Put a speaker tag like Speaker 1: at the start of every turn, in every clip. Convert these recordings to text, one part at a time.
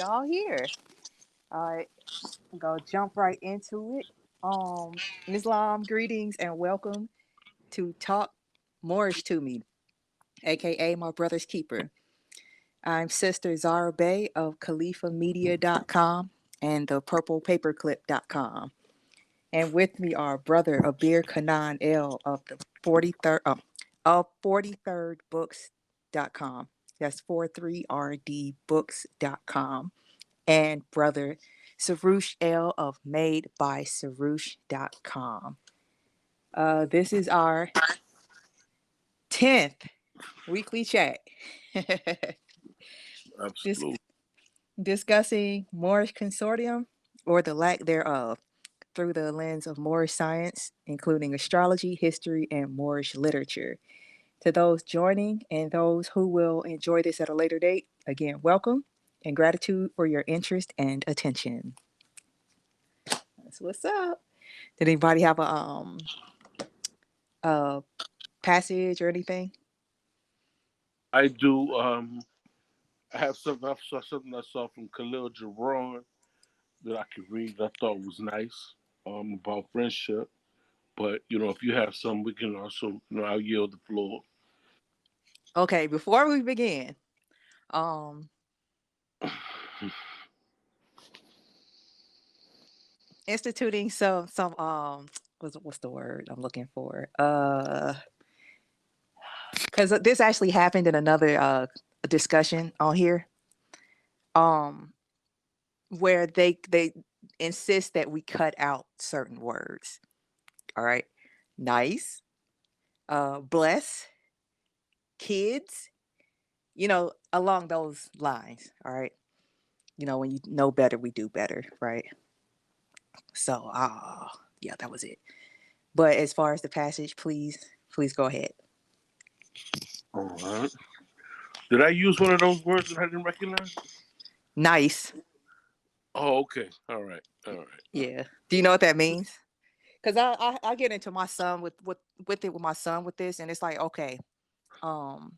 Speaker 1: all here. All right, I'm gonna jump right into it. Islam, greetings and welcome to Talk Moorish to Me, aka my brother's keeper. I'm Sister Zara Bay of CalifaMedia.com and the Purple Paperclip.com. And with me are brother Abir Chanan L of the 43rd of 43rdbooks.com. That's 43rdbooks.com. And brother Sarush L of madebysarush.com. This is our 10th weekly chat. Dis-
Speaker 2: Absolutely.
Speaker 1: discussing Moorish Consortium or the lack thereof through the lens of Moorish science, including astrology, history, and Moorish literature. To those joining and those who will enjoy this at a later date, again, welcome and gratitude for your interest and attention. That's what's up. Did anybody have a passage or anything?
Speaker 2: I do. I have something. Something I saw from Khalil Gibran that I could read. That I thought was nice. About friendship. But if you have some, we can also. I'll yield the floor.
Speaker 1: Okay, before we begin, um, instituting some what's the word I'm looking for? Because this actually happened in another discussion on here, um, where they insist that we cut out certain words. All right, nice, bless, kids, along those lines. All right, when you know better, we do better, right? So, yeah, that was it. But as far as the passage, please go ahead.
Speaker 2: All right. Did I use one of those words that I didn't recognize?
Speaker 1: Nice.
Speaker 2: Oh, okay. All right. All right.
Speaker 1: Yeah. Do you know what that means? Because I get into my son with my son with this, and it's like, okay, um,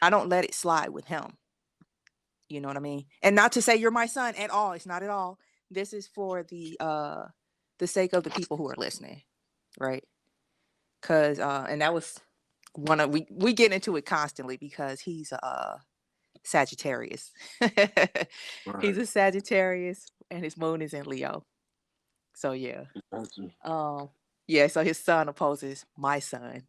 Speaker 1: I don't let it slide with him. You know what I mean? And not to say you're my son at all. It's not at all. This is for the sake of the people who are listening, right? Because and that was one of we get into it constantly because he's Sagittarius.
Speaker 2: All
Speaker 1: He's
Speaker 2: right.
Speaker 1: a Sagittarius, and his moon is in Leo. So yeah,
Speaker 2: Gotcha.
Speaker 1: um, yeah. So his son opposes my son,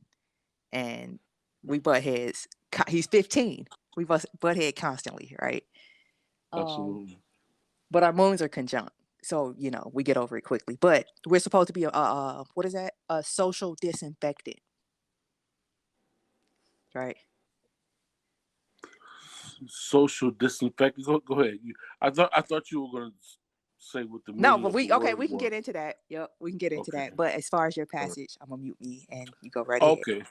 Speaker 1: and we butt heads. He's 15. We butt head constantly, right? Um,
Speaker 2: Absolutely.
Speaker 1: but our moons are conjunct, so we get over it quickly. But we're supposed to be a what is that? A social disinfectant, right?
Speaker 2: Social disinfectant. Go ahead. I thought you were going to say what the
Speaker 1: No,
Speaker 2: meaning
Speaker 1: but
Speaker 2: of the
Speaker 1: we
Speaker 2: word
Speaker 1: can
Speaker 2: was.
Speaker 1: get into that. Yep, we can get into
Speaker 2: Okay.
Speaker 1: that. But as far as your
Speaker 2: All right.
Speaker 1: passage, I'm gonna mute me and you go right ahead.
Speaker 2: Okay.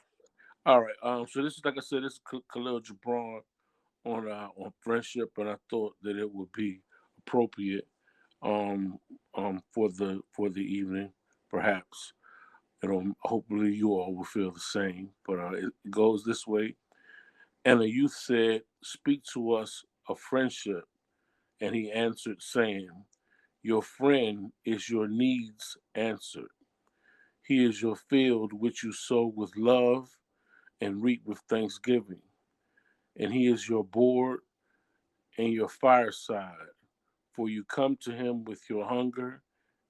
Speaker 2: All right. So this is, like I said, this is Khalil Gibran on friendship, and I thought that it would be appropriate um for the evening, perhaps. Hopefully you all will feel the same. But it goes this way. And a youth said, "Speak to us of friendship." And he answered, saying, "Your friend is your needs answered. He is your field which you sow with love and reap with thanksgiving. And he is your board and your fireside. For you come to him with your hunger,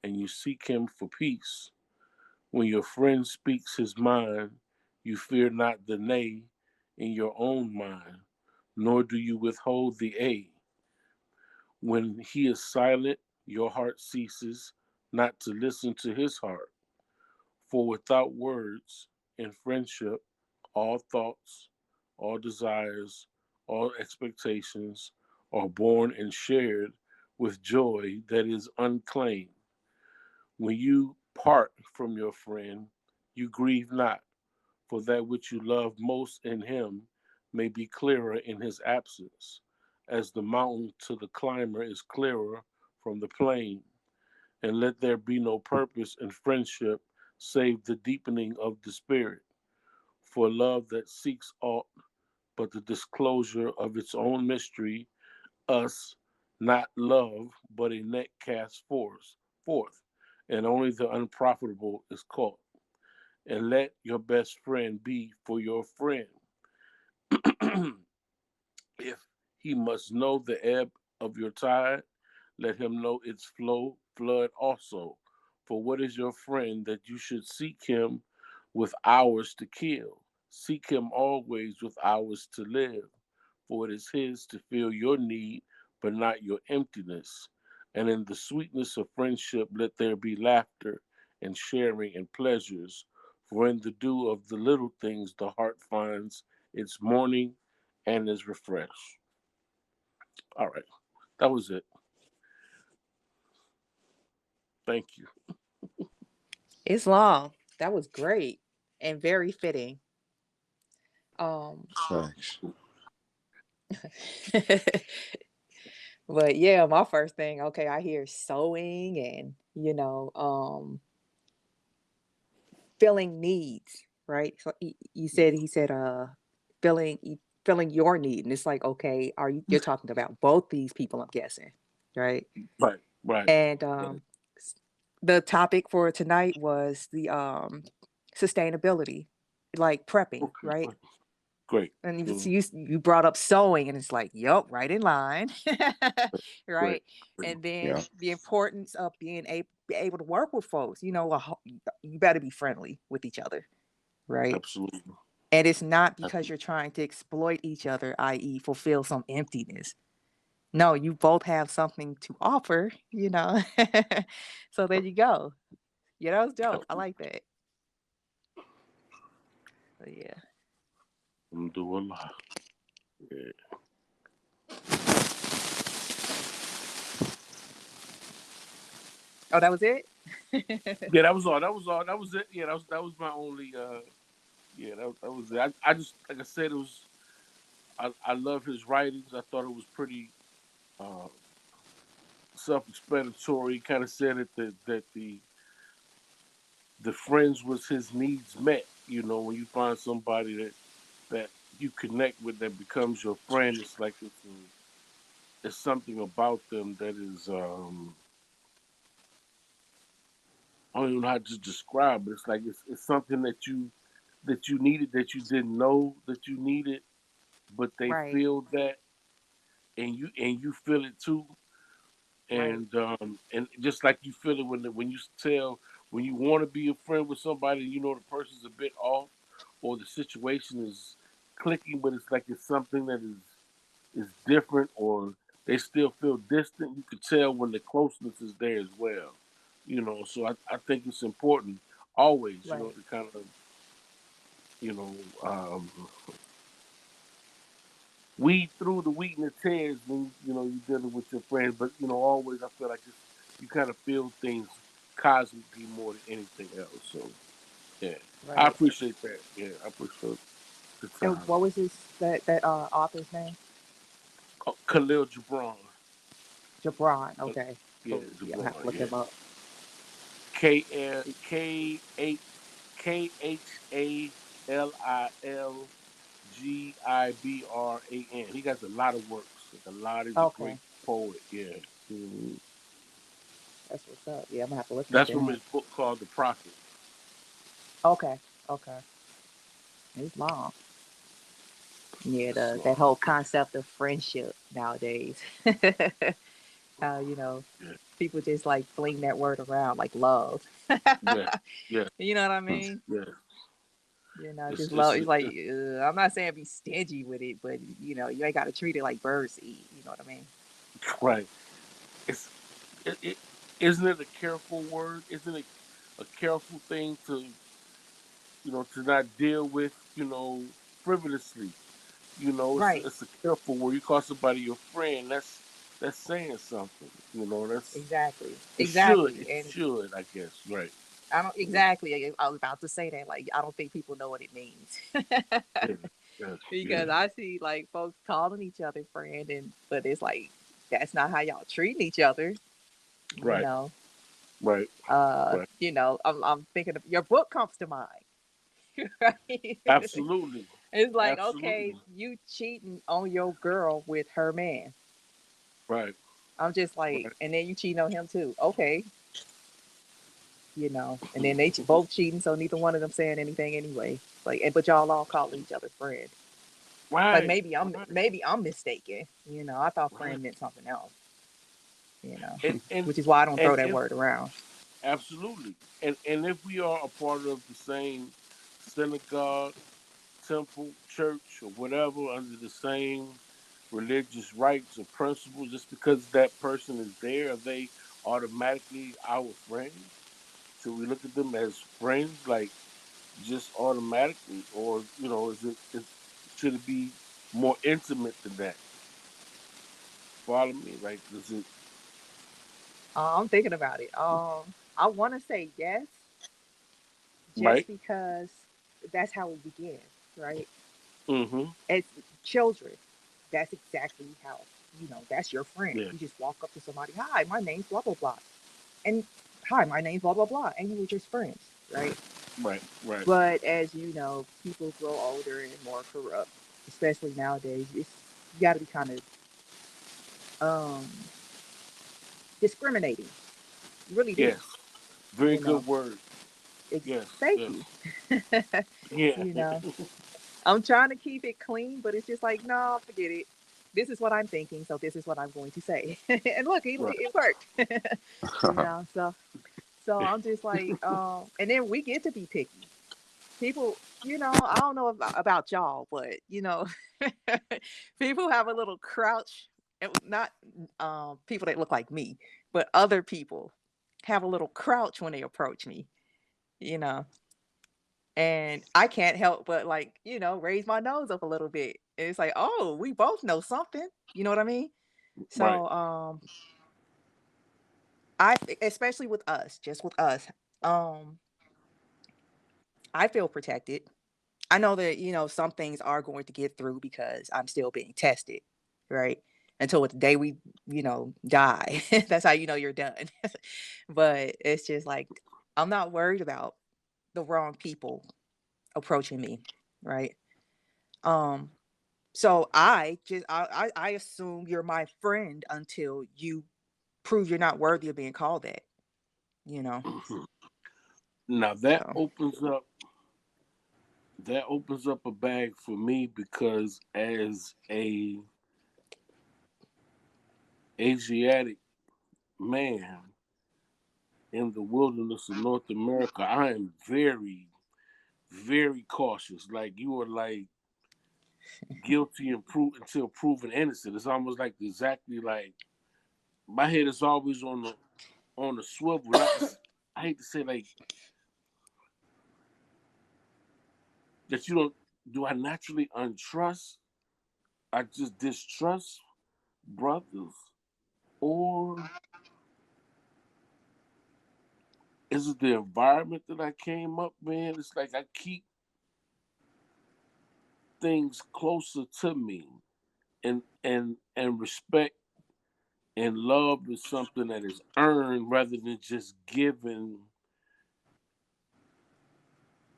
Speaker 2: and you seek him for peace. When your friend speaks his mind, you fear not the nay in your own mind, nor do you withhold the a. When he is silent, your heart ceases not to listen to his heart. For without words, in friendship, all thoughts, all desires, all expectations are born and shared with joy that is unclaimed. When you part from your friend, you grieve not, for that which you love most in him may be clearer in his absence, as the mountain to the climber is clearer from the plain. And let there be no purpose in friendship save the deepening of the spirit. For love that seeks aught but the disclosure of its own mystery, us not love, but a net cast forth, and only the unprofitable is caught. And let your best friend be for your friend, if he must know the ebb of your tide, let him know its flood also. For what is your friend that you should seek him with hours to kill? Seek him always with hours to live, for it is his to fill your need, but not your emptiness. And in the sweetness of friendship, let there be laughter and sharing and pleasures. For in the dew of the little things, the heart finds its morning and is refreshed. All right, that was it. Thank you.
Speaker 1: It's long. That was great and very fitting. Um,
Speaker 3: Thanks.
Speaker 1: but yeah, my first thing, okay, I hear sewing and filling needs, right? So you said he said filling your need, and it's like, okay, you're talking about both these people, I'm guessing, right?
Speaker 2: Right, right,
Speaker 1: And
Speaker 2: right.
Speaker 1: the topic for tonight was the sustainability, like prepping,
Speaker 2: Okay,
Speaker 1: right?
Speaker 2: great. Great.
Speaker 1: And
Speaker 2: Mm,
Speaker 1: you brought up sewing, and it's like, yep, right in line,
Speaker 2: great.
Speaker 1: right?
Speaker 2: Great.
Speaker 1: And
Speaker 3: Yeah.
Speaker 1: then the importance of be able to work with folks. You better be friendly with each other, right?
Speaker 2: Absolutely.
Speaker 1: And it's not because
Speaker 2: Absolutely.
Speaker 1: you're trying to exploit each other, i.e., fulfill some emptiness. No, you both have something to offer. So there you go. Yeah, that was dope. I
Speaker 2: Absolutely.
Speaker 1: like that. So, yeah.
Speaker 2: Do a lot. Yeah.
Speaker 1: Oh, that was it?
Speaker 2: Yeah, that was all. That was all. That was it. Yeah, that was my only. Yeah, that was it. I just like I said, it was. I love his writings. I thought it was pretty uh, self-explanatory. He kind of said it that the friends was his needs met. When you find somebody that you connect with that becomes your friend, it's like it's something about them that is I don't even know how to describe it. It's like it's something that you needed that you didn't know that you needed, but they
Speaker 1: Right,
Speaker 2: feel that and you feel it too.
Speaker 1: right,
Speaker 2: And just like you feel it when you tell when you want to be a friend with somebody and you know the person's a bit off or the situation is clicking, but it's like it's something that is different or they still feel distant. You could tell when the closeness is there as well. So I think it's important always,
Speaker 1: right.
Speaker 2: to kind of, you know, um, weed through the wheat and the tares when you're dealing with your friends. But always I feel like you kind of feel things cosmically more than anything else. So yeah, I
Speaker 1: Right.
Speaker 2: appreciate that. Yeah, I appreciate the
Speaker 1: And
Speaker 2: time.
Speaker 1: what was that author's name?
Speaker 2: Oh, Khalil Gibran.
Speaker 1: Jabron.
Speaker 2: Uh,
Speaker 1: Okay.
Speaker 2: yeah,
Speaker 1: Cool. Yeah, I'm gonna have to
Speaker 2: Gibran.
Speaker 1: look
Speaker 2: Yeah,
Speaker 1: him up.
Speaker 2: K L KHALILGIBRAN. He got a lot of works. Like a lot. He's a
Speaker 1: Okay.
Speaker 2: great poet. Yeah. Mhm.
Speaker 1: That's what's up. Yeah, I'm gonna have to listen
Speaker 2: That's
Speaker 1: to
Speaker 2: from
Speaker 1: him.
Speaker 2: his book called The Prophet.
Speaker 1: Okay. Okay. It's long. Yeah,
Speaker 2: That's
Speaker 1: that
Speaker 2: long.
Speaker 1: whole concept of friendship nowadays. How,
Speaker 2: Yeah.
Speaker 1: people just like fling that word around like love.
Speaker 2: Yeah. Yeah.
Speaker 1: You know what I mean?
Speaker 2: Yeah.
Speaker 1: Just
Speaker 2: It's
Speaker 1: love.
Speaker 2: it's,
Speaker 1: It's like,
Speaker 2: it's
Speaker 1: I'm not saying be stingy with it, but you ain't got to treat it like birds eat. You know what I mean?
Speaker 2: right. It's it isn't it a careful word? Isn't it a careful thing to not deal with frivolously? It's
Speaker 1: Right.
Speaker 2: it's a careful word. You call somebody your friend. That's saying something. That's
Speaker 1: Exactly.
Speaker 2: it should
Speaker 1: Exactly.
Speaker 2: it
Speaker 1: And
Speaker 2: should I guess right.
Speaker 1: I don't
Speaker 2: Mm,
Speaker 1: exactly. I was about to say that. Like, I don't think people know what it means.
Speaker 2: yeah, yeah,
Speaker 1: Because
Speaker 2: yeah.
Speaker 1: I see like folks calling each other friend, but it's like that's not how y'all treating each other. You
Speaker 2: Right,
Speaker 1: know.
Speaker 2: right, right.
Speaker 1: I'm thinking of your book comes to mind. Right?
Speaker 2: Absolutely,
Speaker 1: It's like, okay,
Speaker 2: absolutely.
Speaker 1: you cheating on your girl with her man.
Speaker 2: Right.
Speaker 1: I'm just like,
Speaker 2: Right.
Speaker 1: and then you cheating on him too. Okay, and then they both cheating, so neither one of them saying anything anyway. Like, but y'all all calling each other friend. Like
Speaker 2: Right.
Speaker 1: maybe I'm mistaken. I thought
Speaker 2: Right.
Speaker 1: friend meant something else. You know,
Speaker 2: And and
Speaker 1: which is why I don't
Speaker 2: and
Speaker 1: throw that
Speaker 2: if
Speaker 1: word around.
Speaker 2: absolutely, and if we are a part of the same synagogue, temple, church, or whatever, under the same religious rights or principles, just because that person is there, are they automatically our friends? Should we look at them as friends, like just automatically, or should it be more intimate than that? Follow me? Like, does it
Speaker 1: I'm thinking about it. I want to say yes, just
Speaker 2: right?
Speaker 1: because that's how it begins, right?
Speaker 2: Mm-hmm.
Speaker 1: As children, that's exactly how, that's your friend.
Speaker 2: Yeah.
Speaker 1: You just walk up to somebody, hi, my name's blah, blah, blah. And hi, my name's blah, blah, blah. And you were just friends, right?
Speaker 2: Right. Right.
Speaker 1: But as you know, people grow older and more corrupt, especially nowadays. You got to be kind of um, discriminating. You really do,
Speaker 2: Yes. Very
Speaker 1: you
Speaker 2: good
Speaker 1: know.
Speaker 2: word. Yes.
Speaker 1: Thank
Speaker 2: Yes.
Speaker 1: you.
Speaker 2: Yeah.
Speaker 1: you know, I'm trying to keep it clean, but it's just like, no, forget it. This is what I'm thinking, so this is what I'm going to say. And look,
Speaker 2: Right.
Speaker 1: it worked. So I'm just like, and then we get to be picky. People, I don't know about y'all, but people have a little crouch. Not people that look like me, but other people have a little crouch when they approach me. You know, and I can't help but like raise my nose up a little bit. And it's like, oh, we both know something. You know what I mean?
Speaker 2: Right.
Speaker 1: So I especially with us, just with us, um, I feel protected. I know that some things are going to get through because I'm still being tested, right? Until the day we die. That's how you know you're done. But it's just like I'm not worried about the wrong people approaching me, right? Um, so I assume you're my friend until you prove you're not worthy of being called that, you know.
Speaker 2: Now
Speaker 1: So
Speaker 2: that opens up a bag for me because as a Asiatic man in the wilderness of North America, I am very, very cautious. Like you are like guilty until proven innocent. It's almost like exactly like my head is always on the swivel. Not to, I hate to say like that you don't do I naturally untrust? I just distrust brothers? Or is it the environment that I came up in? It's like I keep things closer to me and respect and love is something that is earned rather than just given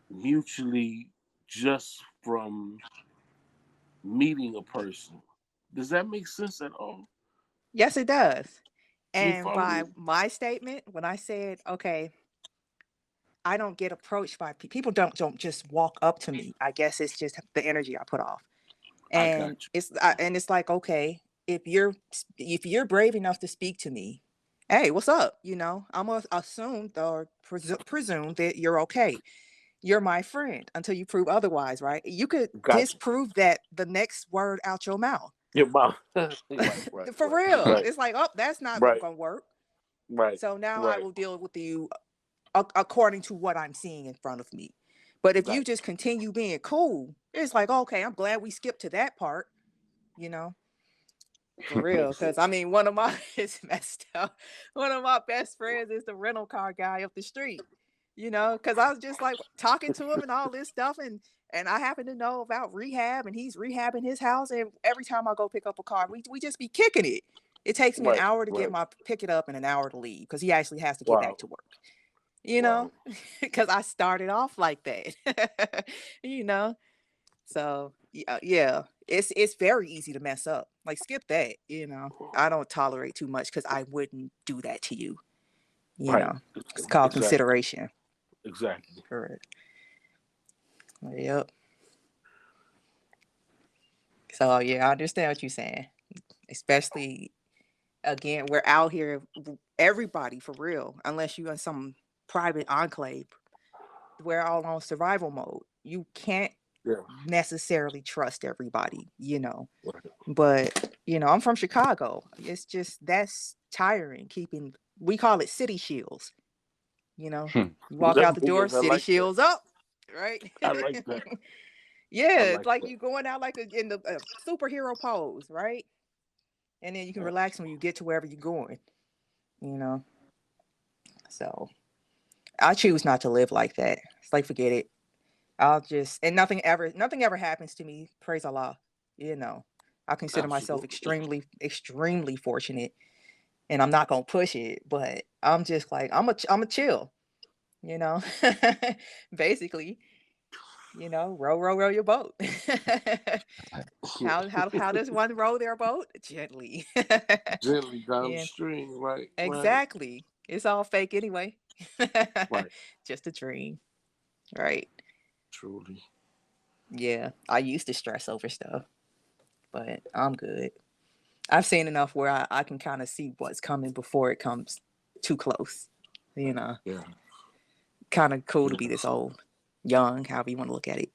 Speaker 2: mutually just from meeting a person. Does that make sense at all?
Speaker 1: yes, it does.
Speaker 2: You
Speaker 1: And
Speaker 2: follow
Speaker 1: by
Speaker 2: me?
Speaker 1: my statement, when I said, okay, I don't get approached by people, don't just walk up to me. I guess it's just the energy I put off.
Speaker 2: I got
Speaker 1: And it's like, okay, if you're brave enough to speak to me, hey, what's up? I'm gonna assume or presume that you're okay. You're my friend until you prove otherwise, right? You could
Speaker 2: you. Got you.
Speaker 1: disprove that the next word out your mouth.
Speaker 2: Your mouth. right, right,
Speaker 1: For
Speaker 2: right,
Speaker 1: real.
Speaker 2: right,
Speaker 1: It's like, oh, that's not
Speaker 2: right,
Speaker 1: gonna work.
Speaker 2: right,
Speaker 1: So now I
Speaker 2: right.
Speaker 1: will deal with you according to what I'm seeing in front of me. But if you
Speaker 2: Got
Speaker 1: just continue being cool, it's like, okay, I'm glad we skipped to that part, you know, for
Speaker 2: you.
Speaker 1: real.
Speaker 2: Makes
Speaker 1: Cause
Speaker 2: sense.
Speaker 1: I mean, one of my it's messed up. One of my best friends is the rental car guy up the street, because I was just like talking to him and all this stuff, and I happen to know about rehab, and he's rehabbing his house, and every time I go pick up a car, we just be kicking it. It takes me an
Speaker 2: Right,
Speaker 1: hour to
Speaker 2: right.
Speaker 1: pick it up and an hour to leave because he actually has to get back
Speaker 2: Wow,
Speaker 1: to work.
Speaker 2: wow.
Speaker 1: Because I started off like that, you know. So yeah, it's very easy to mess up. Like skip that, I don't tolerate too much because I wouldn't do that to you.
Speaker 2: Right.
Speaker 1: It's called
Speaker 2: Exactly.
Speaker 1: consideration.
Speaker 2: Exactly.
Speaker 1: Correct. Yep. So yeah, I understand what you're saying. Especially again, we're out here, everybody for real, unless you in some private enclave. We're all on survival mode. You can't
Speaker 2: Yeah.
Speaker 1: necessarily trust everybody.
Speaker 2: Right.
Speaker 1: But, I'm from Chicago. It's just that's tiring keeping we call it city shields, you know.
Speaker 3: Hmm.
Speaker 1: You walk out the door,
Speaker 2: Yes, I
Speaker 1: city
Speaker 2: like that.
Speaker 1: shields up, right?
Speaker 2: I like that. I
Speaker 1: Yeah, it's
Speaker 2: like
Speaker 1: like
Speaker 2: that.
Speaker 1: you going out like in the superhero pose, right? And then you can
Speaker 2: Yeah.
Speaker 1: relax when you get to wherever you're going, you know. So I choose not to live like that. It's like forget it. I'll just and nothing ever happens to me. Praise Allah. You know, I consider myself
Speaker 2: Absolutely.
Speaker 1: extremely, extremely fortunate, and I'm not gonna push it. But I'm just like I'm a chill. You know, basically. Row, row, row your boat. How does one row their boat? Gently.
Speaker 2: Gently
Speaker 1: Yeah,
Speaker 2: downstream. Right. Right.
Speaker 1: exactly. It's all fake anyway.
Speaker 2: Right.
Speaker 1: Just a dream, right?
Speaker 2: Truly.
Speaker 1: Yeah, I used to stress over stuff, but I'm good. I've seen enough where I can kind of see what's coming before it comes too close. You know,
Speaker 2: Yeah.
Speaker 1: kind of cool to
Speaker 2: Yeah.
Speaker 1: be this old, young, however you want to look at it.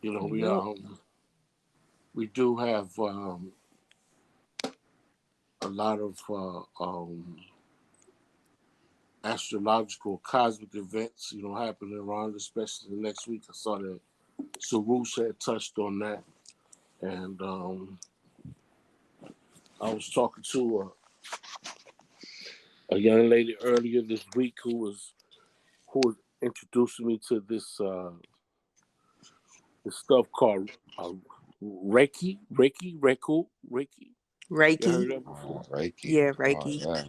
Speaker 2: We
Speaker 1: Yep.
Speaker 2: we do have a lot of astrological cosmic events, happening around, especially next week. I saw that Sarush had touched on that, and I was talking to a young lady earlier this week who was introducing me to this stuff called uh, Reiki. You
Speaker 1: Reiki.
Speaker 2: heard that before?
Speaker 3: Reiki.
Speaker 1: Yeah,
Speaker 3: Oh
Speaker 1: Reiki.
Speaker 3: yeah.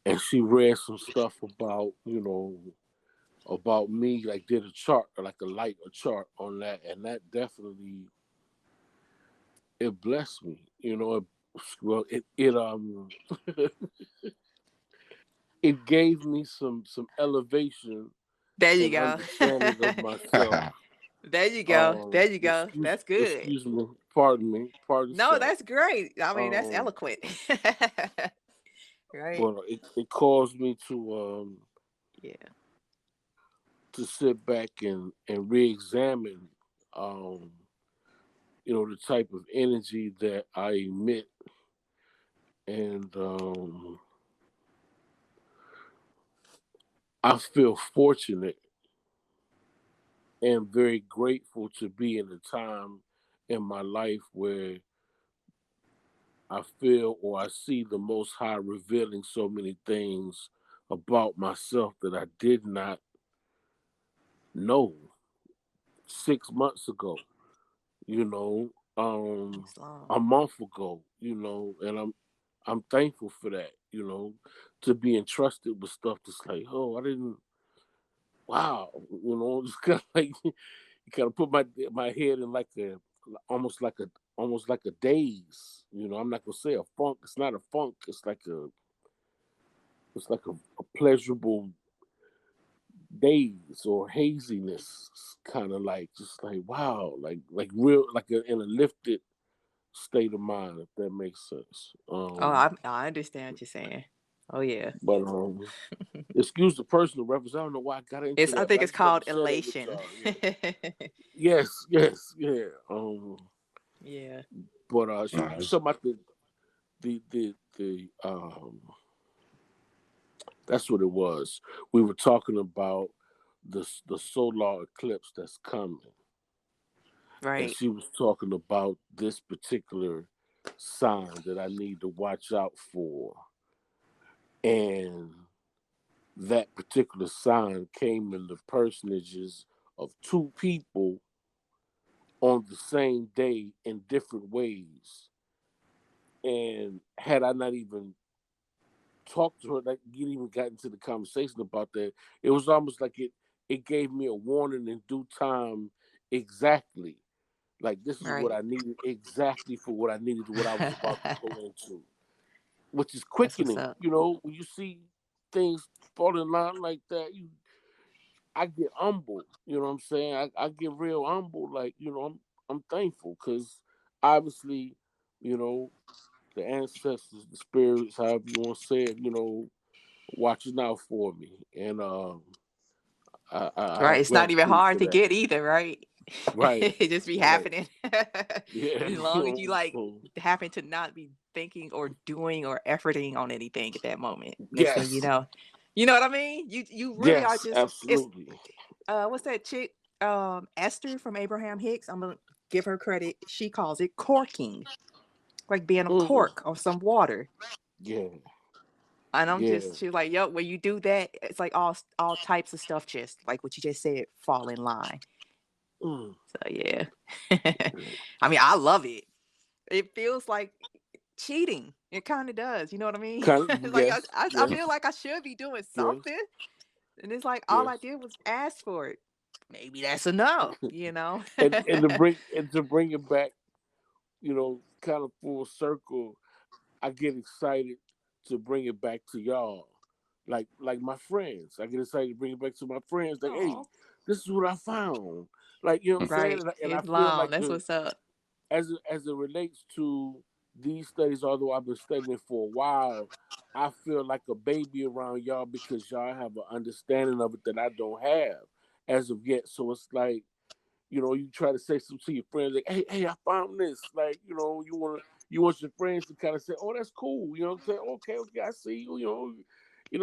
Speaker 2: And she read some stuff about me, like did a chart, like a chart on that, and that definitely it blessed me. It gave me some elevation
Speaker 1: There you
Speaker 2: and
Speaker 1: go.
Speaker 2: understanding of myself.
Speaker 1: There you go. There you go.
Speaker 2: Excuse
Speaker 1: That's good.
Speaker 2: excuse me, pardon me, pardon
Speaker 1: No,
Speaker 2: self.
Speaker 1: that's great. I mean, that's
Speaker 2: Um,
Speaker 1: eloquent. Right?
Speaker 2: but it caused me
Speaker 1: Yeah.
Speaker 2: to sit back and re-examine um the type of energy that I emit, and I feel fortunate and very grateful to be in a time in my life where I feel or I see the Most High revealing so many things about myself that I did not know 6 months ago, you know,
Speaker 1: Islam.
Speaker 2: a month ago, and I'm thankful for that, to be entrusted with stuff that's like, oh, I didn't, wow, it's kind of like you kind of put my head in like almost like a almost like a daze. I'm not gonna say a funk. It's not a funk. It's like a pleasurable daze or haziness, kind of like just like wow, like real, like in a lifted state of mind, if that makes sense.
Speaker 1: Oh, I understand what you're saying. Oh yeah.
Speaker 2: But excuse the personal reference. I don't know why I got into
Speaker 1: I
Speaker 2: that, but
Speaker 1: think
Speaker 2: I
Speaker 1: it's
Speaker 2: just wanted
Speaker 1: called
Speaker 2: to share that with
Speaker 1: elation.
Speaker 2: y'all. Yeah. Yes, yes, yeah.
Speaker 1: Yeah.
Speaker 2: But she
Speaker 3: No,
Speaker 2: was talking about the that's what it was. We were talking about the solar eclipse that's coming, and
Speaker 1: Right.
Speaker 2: she was talking about this particular sign that I need to watch out for, and that particular sign came in the personages of two people on the same day in different ways. And had I not even talked to her, like you even got into the conversation about that, it was almost like it gave me a warning in due time exactly. Like this is what
Speaker 1: Right.
Speaker 2: I needed exactly for what I needed, what I was about to go into, which is
Speaker 1: That's what's
Speaker 2: quickening.
Speaker 1: up.
Speaker 2: You know, when you see things fall in line like that, I get humble. You know what I'm saying? I get real humble. Like, I'm thankful because obviously, you know, the ancestors, the spirits, however you want to say it, watching out for me, and I
Speaker 1: Right.
Speaker 2: have
Speaker 1: It's not even
Speaker 2: gratitude
Speaker 1: hard
Speaker 2: for
Speaker 1: to
Speaker 2: that.
Speaker 1: get either, right?
Speaker 2: Right,
Speaker 1: It just be
Speaker 2: right,
Speaker 1: happening.
Speaker 2: yeah,
Speaker 1: As long as you like
Speaker 2: so
Speaker 1: happen to not be thinking or doing or efforting on anything at that moment. Next thing
Speaker 2: yes,
Speaker 1: you know what I mean? You really are
Speaker 2: yes,
Speaker 1: just it's
Speaker 2: absolutely.
Speaker 1: what's that chick? Esther from Abraham Hicks. I'm gonna give her credit. She calls it corking, like being a
Speaker 2: Mm,
Speaker 1: cork on some water.
Speaker 2: yeah,
Speaker 1: And I'm
Speaker 2: yeah,
Speaker 1: just, she was like, yo, when you do that, it's like all types of stuff, just like what you just said, fall in line.
Speaker 2: mm,
Speaker 1: So yeah.
Speaker 2: yeah.
Speaker 1: I mean, I love it. It feels like cheating. It kind of does. You know what I mean?
Speaker 2: Kind
Speaker 1: It's
Speaker 2: of,
Speaker 1: like
Speaker 2: yes,
Speaker 1: I
Speaker 2: yes,
Speaker 1: feel like I should be doing
Speaker 2: yes,
Speaker 1: something. And it's like all I
Speaker 2: yes.
Speaker 1: did was ask for it. Maybe that's enough,
Speaker 2: And to bring it back, kind of full circle, I get excited to bring it back to y'all. Like my friends. I get excited to bring it back to my friends. Like, hey,
Speaker 1: Oh,
Speaker 2: this is what I found. Like, you know what I'm saying?
Speaker 1: right.
Speaker 2: And I
Speaker 1: It's
Speaker 2: feel
Speaker 1: long.
Speaker 2: like
Speaker 1: That's what's up.
Speaker 2: as it relates to these studies, although I've been studying for a while, I feel like a baby around y'all because y'all have an understanding of it that I don't have as of yet. So it's like, you try to say something to your friends like, hey, I found this. Like, you want your friends to kind of say, oh, that's cool. You know what I'm saying? Okay, I see you.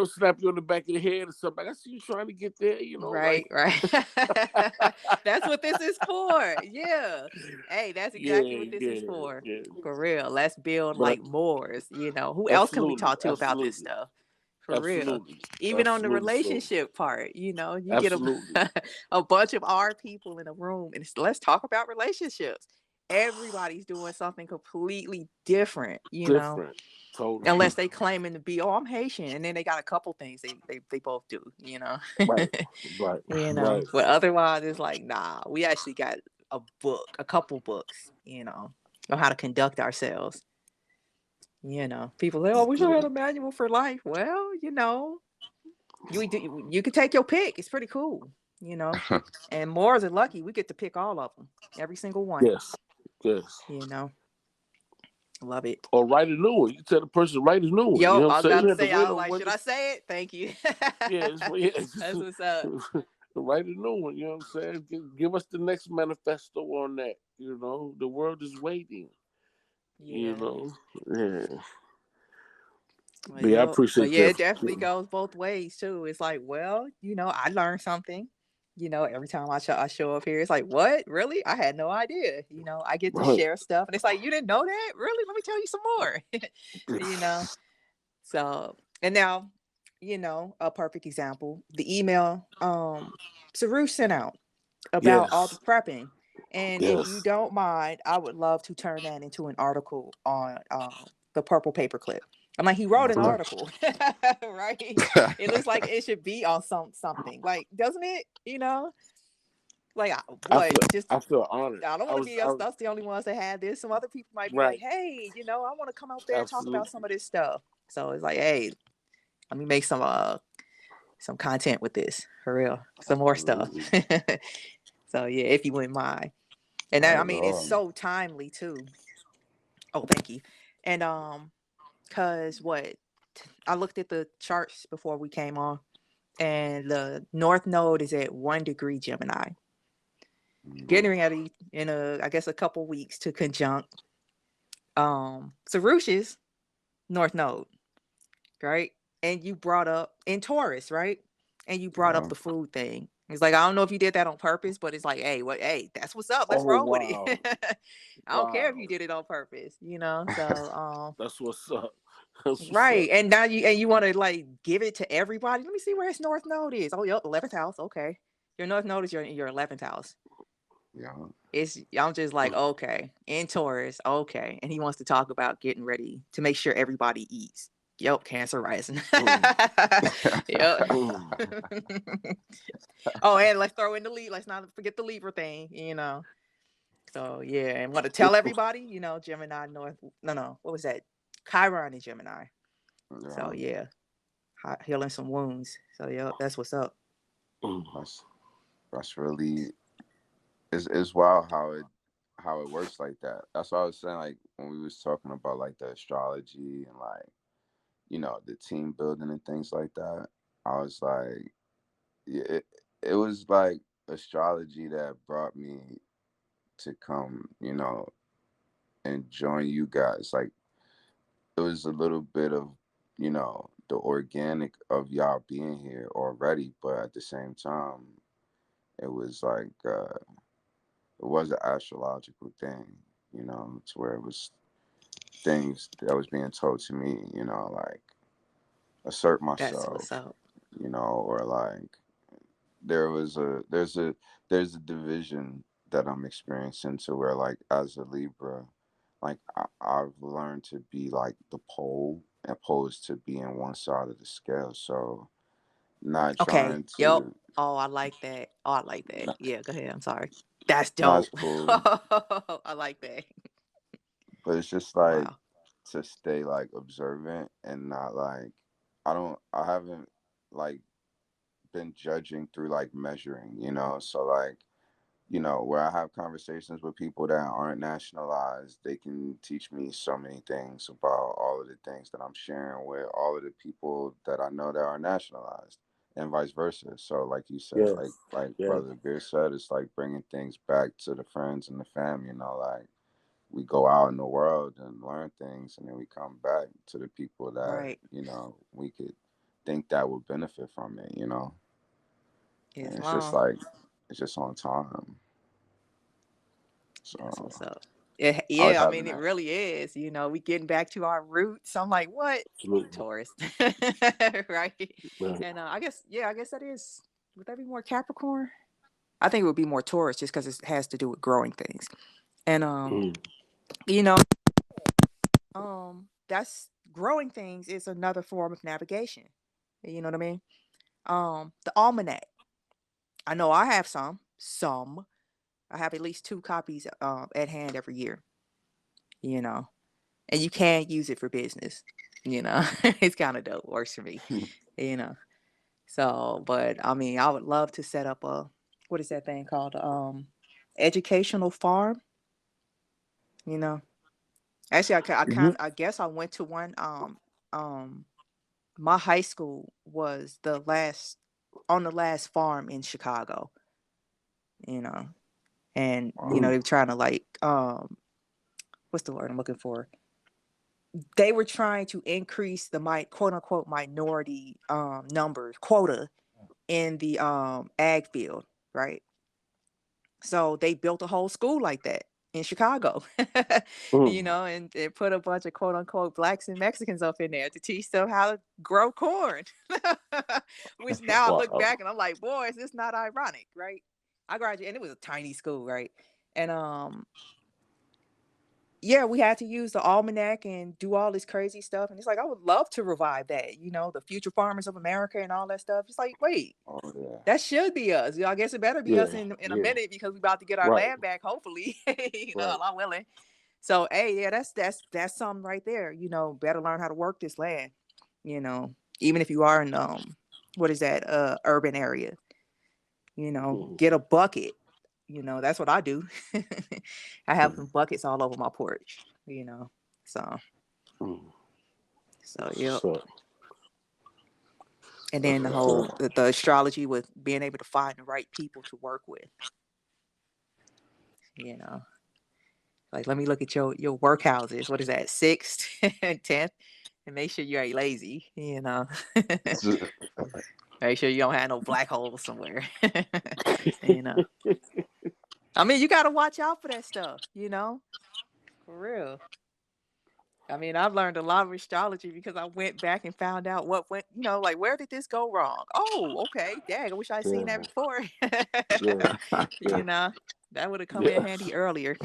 Speaker 2: Slap you on the back of the head or something. Like, I see you trying to get there. Like,
Speaker 1: Right, right. That's what this is for. Yeah. Hey, that's exactly
Speaker 2: yeah,
Speaker 1: what this is
Speaker 2: yeah,
Speaker 1: for.
Speaker 2: yeah.
Speaker 1: For real. Let's build
Speaker 2: But
Speaker 1: like Moors. Who else can we
Speaker 2: absolutely,
Speaker 1: talk to about this
Speaker 2: absolutely,
Speaker 1: stuff? For real.
Speaker 2: absolutely,
Speaker 1: Even on the
Speaker 2: absolutely. So,
Speaker 1: relationship part, you get
Speaker 2: absolutely
Speaker 1: a bunch of our people in a room and let's talk about relationships. Everybody's doing something completely different.
Speaker 2: different, totally.
Speaker 1: Unless they claiming to be, oh, I'm Haitian, and then they got a couple things they both do.
Speaker 2: Right, right, right.
Speaker 1: But otherwise it's like, nah, we actually got a couple books, on how to conduct ourselves. People say, oh, we should have a manual for life. Well, you could take your pick. It's pretty cool, you know. And Moors are lucky we get to pick all of them, every single one.
Speaker 2: Yes, yes.
Speaker 1: You know, love it.
Speaker 2: Or write a new one. You tell the person to write a new one. You
Speaker 1: Yo,
Speaker 2: know what I'm
Speaker 1: I was
Speaker 2: saying?
Speaker 1: about
Speaker 2: You
Speaker 1: to
Speaker 2: have to
Speaker 1: say, I
Speaker 2: wait
Speaker 1: was
Speaker 2: on
Speaker 1: like,
Speaker 2: one.
Speaker 1: should I say it? Thank you.
Speaker 2: Yeah, it's
Speaker 1: That's
Speaker 2: just,
Speaker 1: what's up.
Speaker 2: write a new one. You know what I'm saying? Give us the next manifesto on that. The world is waiting. You
Speaker 1: Yeah.
Speaker 2: know, yeah.
Speaker 1: Well,
Speaker 2: But yeah, I
Speaker 1: yo, but
Speaker 2: appreciate
Speaker 1: yeah,
Speaker 2: that.
Speaker 1: it definitely goes both ways too. It's like, well, I learned something. Every time I show up here, it's like, what? Really? I had no idea. I get to
Speaker 2: Right.
Speaker 1: share stuff, and it's like, you didn't know that? Really? Let me tell you some more. you know. So, and now, a perfect example, the email Sarush sent out about all the
Speaker 2: Yes.
Speaker 1: prepping. And if you
Speaker 2: Yes.
Speaker 1: don't mind, I would love to turn that into an article on the Purple Paperclip. I'm like, he wrote an
Speaker 2: Right.
Speaker 1: article, right? It looks like it should be on something, like, doesn't it? Like,
Speaker 2: I
Speaker 1: what?
Speaker 2: feel
Speaker 1: Just
Speaker 2: I feel honored.
Speaker 1: I don't
Speaker 2: I
Speaker 1: want to
Speaker 2: was
Speaker 1: be
Speaker 2: I
Speaker 1: us.
Speaker 2: was
Speaker 1: That's the only ones that had this. Some other people might be like,
Speaker 2: right.
Speaker 1: hey, I want to come out there and talk about some
Speaker 2: Absolutely.
Speaker 1: of this stuff. So it's like, hey, let me make some content with this for real. Some more stuff.
Speaker 2: Absolutely.
Speaker 1: So yeah, if you wouldn't mind. And
Speaker 3: My
Speaker 1: I mean, it's
Speaker 3: Lord.
Speaker 1: so timely too. Oh, thank you. And cause what I looked at the charts before we came on, and the North Node is at 1 degree Gemini,
Speaker 3: Mhm.
Speaker 1: getting ready in I guess a couple weeks to conjunct Sarush's North Node, right? And you brought up in Taurus, right? And you brought up
Speaker 3: Yeah.
Speaker 1: the food thing. It's like, I don't know if you did that on purpose, but it's like, hey, that's what's up. Let's
Speaker 2: Oh
Speaker 1: roll with
Speaker 2: wow.
Speaker 1: it. I don't care if
Speaker 2: Wow.
Speaker 1: you did it on purpose. So
Speaker 2: That's what's up. That's what's
Speaker 1: right.
Speaker 2: up.
Speaker 1: And now you want to like give it to everybody. Let me see where his North Node is. Oh, yep, 11th house. Okay. Your North Node is your 11th house.
Speaker 3: Yeah.
Speaker 1: I'm just like, okay, in Taurus, okay. And he wants to talk about getting ready to make sure everybody eats. Yep, Cancer rising.
Speaker 2: Mm,
Speaker 1: Yep.
Speaker 2: mm.
Speaker 1: Oh, and let's throw in the lead. Let's not forget the Libra thing. So yeah, and want to tell everybody, Gemini North. No, what was that? Chiron and Gemini. So
Speaker 3: Yeah.
Speaker 1: yeah, healing some wounds. So yeah, that's what's up.
Speaker 3: That's that's really it's wild how it works like that. That's what I was saying. Like when we was talking about like the astrology and like the team building and things like that. I was like, yeah, it was like astrology that brought me to come, and join you guys. Like it was a little bit of, the organic of y'all being here already, but at the same time, it was like it was an astrological thing, to where it was things that was being told to me, like assert
Speaker 1: That's what's
Speaker 3: myself,
Speaker 1: up.
Speaker 3: or like there's a division that I'm experiencing to where like as a Libra, like I've learned to be like the pole opposed to being one side of the scale. So not
Speaker 1: Okay.
Speaker 3: trying
Speaker 1: Yep.
Speaker 3: to
Speaker 1: Oh, I like that. Oh, I like that. Yeah, go ahead. I'm sorry. That's
Speaker 3: not as
Speaker 1: dope.
Speaker 3: cool,
Speaker 1: I like that.
Speaker 3: but it's just like
Speaker 1: Wow.
Speaker 3: to stay like observant and not like I haven't like been judging through like measuring, so like where I have conversations with people that aren't nationalized, they can teach me so many things about all of the things that I'm sharing with all of the people that I know that are nationalized, and vice versa. So, like you said,
Speaker 2: Yes.
Speaker 3: like
Speaker 2: Yes.
Speaker 3: Brother Beer said, it's like bringing things back to the friends and the family. Like we go out in the world and learn things, and then we come back to the people that
Speaker 1: Right.
Speaker 3: we could think that would benefit from it. And it's just
Speaker 1: Islam.
Speaker 3: like it's just on time.
Speaker 1: That's
Speaker 3: So
Speaker 1: what's up.
Speaker 3: I was
Speaker 1: Yeah, I mean,
Speaker 3: having
Speaker 1: it
Speaker 3: that.
Speaker 1: really is. We getting back to our roots. I'm like, what?
Speaker 2: Absolutely.
Speaker 1: Taurus. Right.
Speaker 2: Right.
Speaker 1: And I guess that is, would that be more Capricorn? I think it would be more Taurus just because it has to do with growing things. And
Speaker 2: Mm.
Speaker 1: you know, that's growing things is another form of navigation. You know what I mean? The almanac. I know I have some. I have at least two copies at hand every year, you know. And you can use it for business. It's kind of dope. Works for me, you know. So, but I mean, I would love to set up a, what is that thing called? Educational farm, you know. Actually,
Speaker 3: Mhm.
Speaker 1: I guess I went to one. Um, my high school was on the last farm in Chicago, you know, and
Speaker 3: Wow.
Speaker 1: they were trying to like, what's the word I'm looking for? They were trying to increase the quote unquote minority numbers quota in the ag field, right? So they built a whole school like that in Chicago,
Speaker 2: Mm.
Speaker 1: and they put a bunch of quote unquote blacks and Mexicans up in there to teach them how to grow corn. Which now I look
Speaker 2: Wow.
Speaker 1: back and I'm like, boy, is this not ironic, right? I graduated and it was a tiny school, right? And yeah, we had to use the almanac and do all this crazy stuff. And it's like, I would love to revive that, the future farmers of America and all that stuff. It's like, wait,
Speaker 3: Oh yeah.
Speaker 1: that should be us. I guess it better be us
Speaker 2: Yeah.
Speaker 1: in a
Speaker 2: Yeah.
Speaker 1: minute because we're about to get our
Speaker 2: Right.
Speaker 1: land back, hopefully.
Speaker 2: Right.
Speaker 1: Allah willing. So hey, yeah, that's something right there. Better learn how to work this land. Even if you are in what is that, urban area,
Speaker 2: Mm.
Speaker 1: get a bucket. That's what I do. I have
Speaker 2: Mm.
Speaker 1: some buckets all over my porch, So
Speaker 2: Mm.
Speaker 1: yep.
Speaker 2: So
Speaker 1: And then
Speaker 2: that's
Speaker 1: the
Speaker 2: what's
Speaker 1: whole
Speaker 2: up.
Speaker 1: the astrology with being able to find the right people to work with, you know. Like, let me look at your work houses. What is that? Sixth and 10th, and make sure you ain't lazy. Make sure you don't have no black holes somewhere. you know. I mean, you got to watch out for that stuff. For real. I mean, I've learned a lot of astrology because I went back and found out what went. Like, where did this go wrong? Oh, okay. Dang, I wish I'd seen that
Speaker 2: Yeah.
Speaker 1: before.
Speaker 2: Yeah.
Speaker 1: you
Speaker 2: Yeah.
Speaker 1: know. That would have come in
Speaker 2: Yeah.
Speaker 1: handy earlier,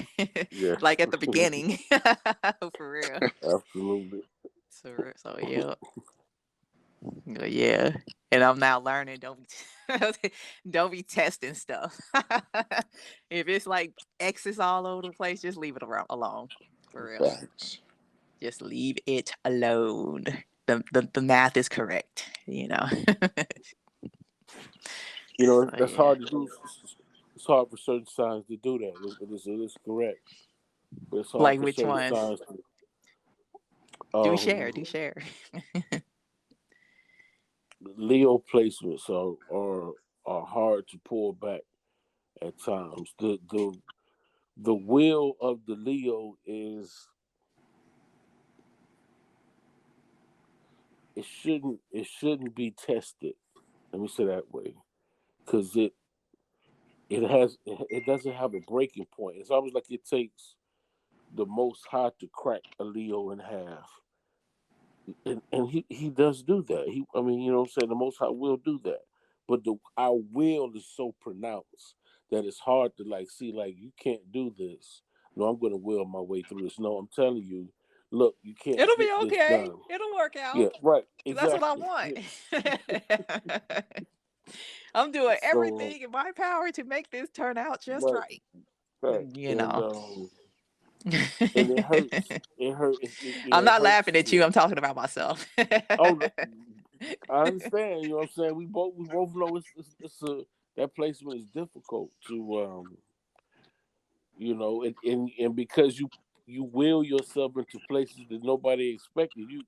Speaker 2: Yeah.
Speaker 1: like at the beginning, for real.
Speaker 2: Absolutely.
Speaker 1: So yeah. Yeah. And I'm now learning don't be testing stuff. If it's like X's all over the place, just leave it alone. For real.
Speaker 3: Facts.
Speaker 1: Just leave it alone. The math is correct,
Speaker 2: You know,
Speaker 1: So
Speaker 2: that's
Speaker 1: yeah.
Speaker 2: hard to do. It's hard for certain signs to do that. It is correct, but it's hard
Speaker 1: Like
Speaker 2: for
Speaker 1: which
Speaker 2: certain
Speaker 1: ones?
Speaker 2: signs to.
Speaker 1: Do share,
Speaker 2: Um,
Speaker 1: do share.
Speaker 2: Leo placements are hard to pull back at times. The will of the Leo is it shouldn't be tested. Let me say that way, because it doesn't have a breaking point. It's always like it takes the Most High to crack a Leo in half, and he does do that. I mean, you know what I'm saying, the Most High will do that, but our will is so pronounced that it's hard to like see like you can't do this. No, I'm going to will my way through this. No, I'm telling you, look, you can't
Speaker 1: It'll
Speaker 2: get
Speaker 1: be
Speaker 2: this
Speaker 1: okay.
Speaker 2: done.
Speaker 1: It'll work
Speaker 2: Yeah,
Speaker 1: out.
Speaker 2: right,
Speaker 1: 'Cause that's what I
Speaker 2: exactly.
Speaker 1: want.
Speaker 2: Yeah.
Speaker 1: I'm doing
Speaker 2: So
Speaker 1: everything in my power to make this turn out just
Speaker 2: right,
Speaker 1: right.
Speaker 2: right,
Speaker 1: You
Speaker 2: and
Speaker 1: know.
Speaker 2: it hurts. It hurt.
Speaker 1: I'm
Speaker 2: It
Speaker 1: not
Speaker 2: hurts.
Speaker 1: laughing at you. I'm talking about myself.
Speaker 2: Oh, I understand. You know what I'm saying. We both know it's a that placement is difficult to and because you will yourself into places that nobody expected. You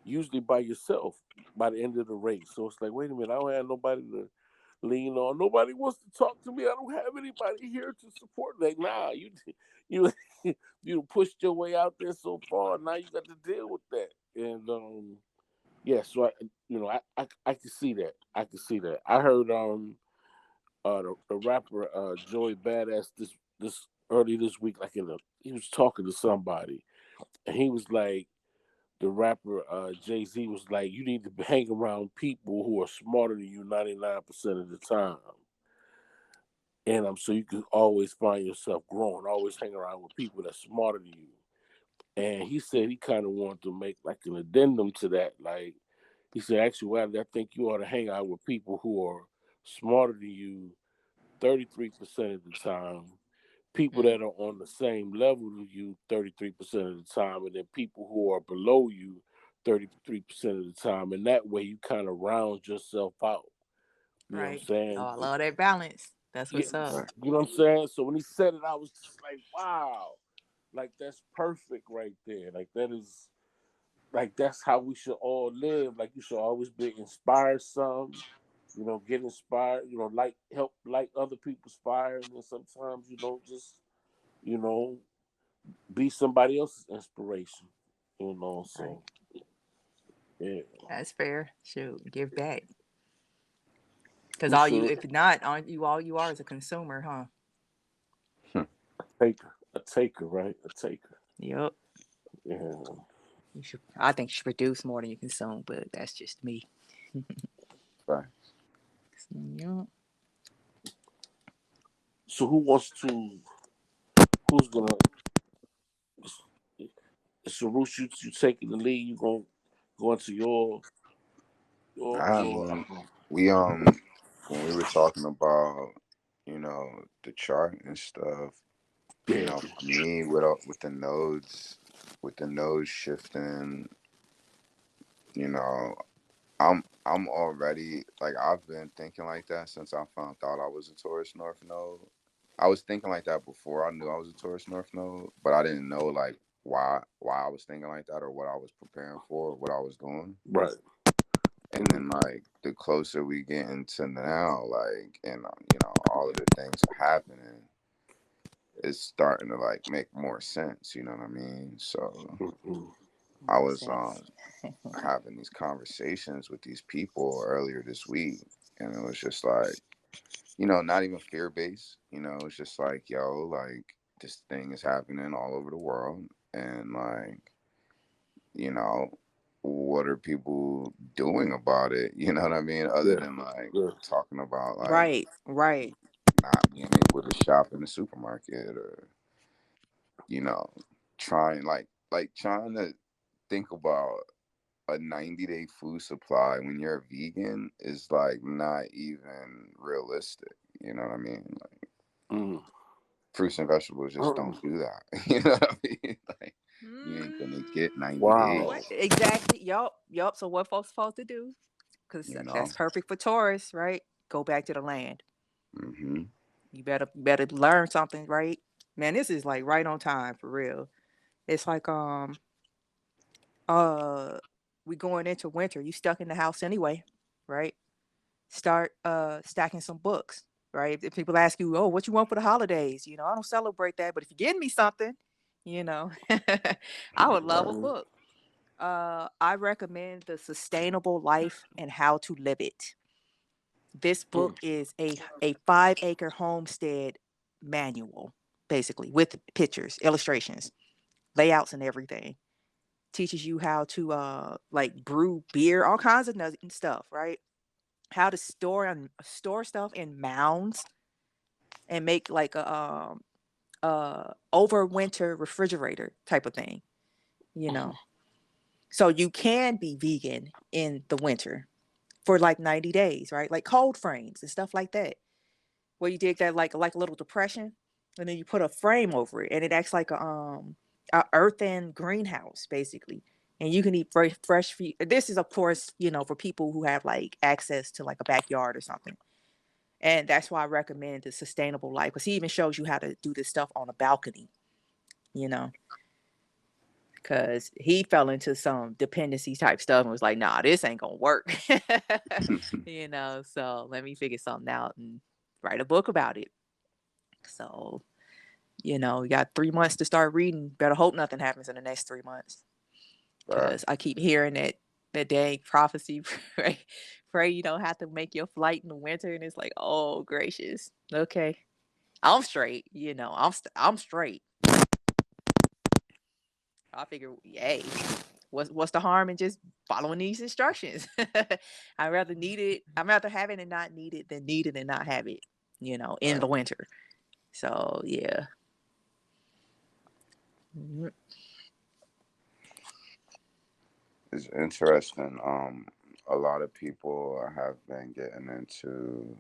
Speaker 2: usually by yourself by the end of the race. So it's like, wait a minute, I don't have nobody to lean on. Nobody wants to talk to me. I don't have anybody here to support. Like, nah, you you pushed your way out there so far. Now you got to deal with that. And yeah, so I can see that. I can see that. I heard the rapper Joey Badass this early this week, like he was talking to somebody, and he was like, the rapper Jay-Z was like, you need to hang around people who are smarter than you 99% of the time. And so you can always find yourself growing, always hang around with people that's smarter than you. And he said he kind of wanted to make like an addendum to that. Like he said, actually, I think you ought to hang out with people who are smarter than you 33% of the time, people that are on the same level as you 33% of the time, and then people who are below you 33% of the time. And that way you kind of round yourself out. You know what I'm
Speaker 1: Right. Oh,
Speaker 2: saying?
Speaker 1: I love that balance. That's
Speaker 2: Yeah,
Speaker 1: what's up.
Speaker 3: Right.
Speaker 2: you know what I'm saying? So when he said it, I was just like, wow. Like that's perfect right there. Like that's how we should all live. Like you should always be inspired some, get inspired, help light other people's fire. And then sometimes, just, you know, be somebody else's inspiration.
Speaker 1: Right.
Speaker 2: So yeah.
Speaker 1: That's fair. Shoot, give back. Because
Speaker 2: We should
Speaker 1: if not, aren't you all you are is a consumer, huh?
Speaker 2: a taker, right? A taker.
Speaker 1: Yep.
Speaker 2: Yeah.
Speaker 1: You should. I think you should produce more than you consume, but that's just me.
Speaker 3: Right.
Speaker 1: Yep.
Speaker 2: So who's gonna Sarush, you taking the lead, you gonna go into
Speaker 3: I
Speaker 2: your
Speaker 3: mean, we when we were talking about, the chart and stuff,
Speaker 2: yeah.
Speaker 3: for me with the nodes shifting, you know, I'm already like I've been thinking like that since I found out I was a Taurus North Node. I was thinking like that before I knew I was a Taurus North Node, but I didn't know like why I was thinking like that or what I was preparing for, or what I was doing.
Speaker 2: Right.
Speaker 3: And then like the closer we get into now, like and all of the things are happening, it's starting to like make more sense. You know what I mean? So
Speaker 2: Mm-hmm.
Speaker 3: I
Speaker 1: Makes
Speaker 3: was
Speaker 1: sense.
Speaker 3: having these conversations with these people earlier this week, and it was just like, not even fear based. It's just like, yo, like this thing is happening all over the world, and like, you know, what are people doing about it? You know what I mean? Other
Speaker 2: Yeah.
Speaker 3: than like
Speaker 2: Yeah.
Speaker 3: talking about like
Speaker 1: Right. Right.
Speaker 3: not being able to shop in the supermarket, or you know, trying to think about a 90-day food supply when you're a vegan is like not even realistic. You know what I mean? Like fruits and vegetables just don't do that. You know what I mean? Like you ain't gonna get 90 days.
Speaker 2: Wow.
Speaker 1: Exactly. Yup. So what folks supposed to do? Because
Speaker 3: You know.
Speaker 1: that's perfect for Taurus, right? Go back to the land.
Speaker 3: Mm-hmm.
Speaker 1: You better learn something, right? Man, this is like right on time for real. It's like we going into winter. You stuck in the house anyway, right? Start stacking some books, right? If people ask you, oh, what you want for the holidays? You know, I don't celebrate that, but if you give me something, you know, I would love a book. I recommend The Sustainable Life and How to Live It. This book is a 5-acre homestead manual, basically, with pictures, illustrations, layouts, and everything. Teaches you how to like brew beer, all kinds of stuff, right? How to store stuff in mounds and make like a overwinter refrigerator type of thing, you know. So you can be vegan in the winter for like 90 days, right? Like cold frames and stuff like that. Where you dig that like a little depression and then you put a frame over it and it acts like a earthen greenhouse basically. And you can eat fresh food. This is of course, you know, for people who have like access to like a backyard or something. And that's why I recommend the sustainable life because he even shows you how to do this stuff on a balcony, you know, because he fell into some dependency type stuff and was like, nah, this ain't gonna work. You know, so let me figure something out and write a book about it. So, you know, you got 3 months to start reading. Better hope nothing happens in the next 3 months. Because I keep hearing that dang prophecy. Pray you don't have to make your flight in the winter. And it's like, oh gracious. Okay. I'm straight, you know. I'm straight. I figure, yay. What's the harm in just following these instructions? I'd rather need it. I'd rather have it and not need it than need it and not have it, you know, in the winter. So yeah.
Speaker 3: It's interesting. A lot of people have been getting into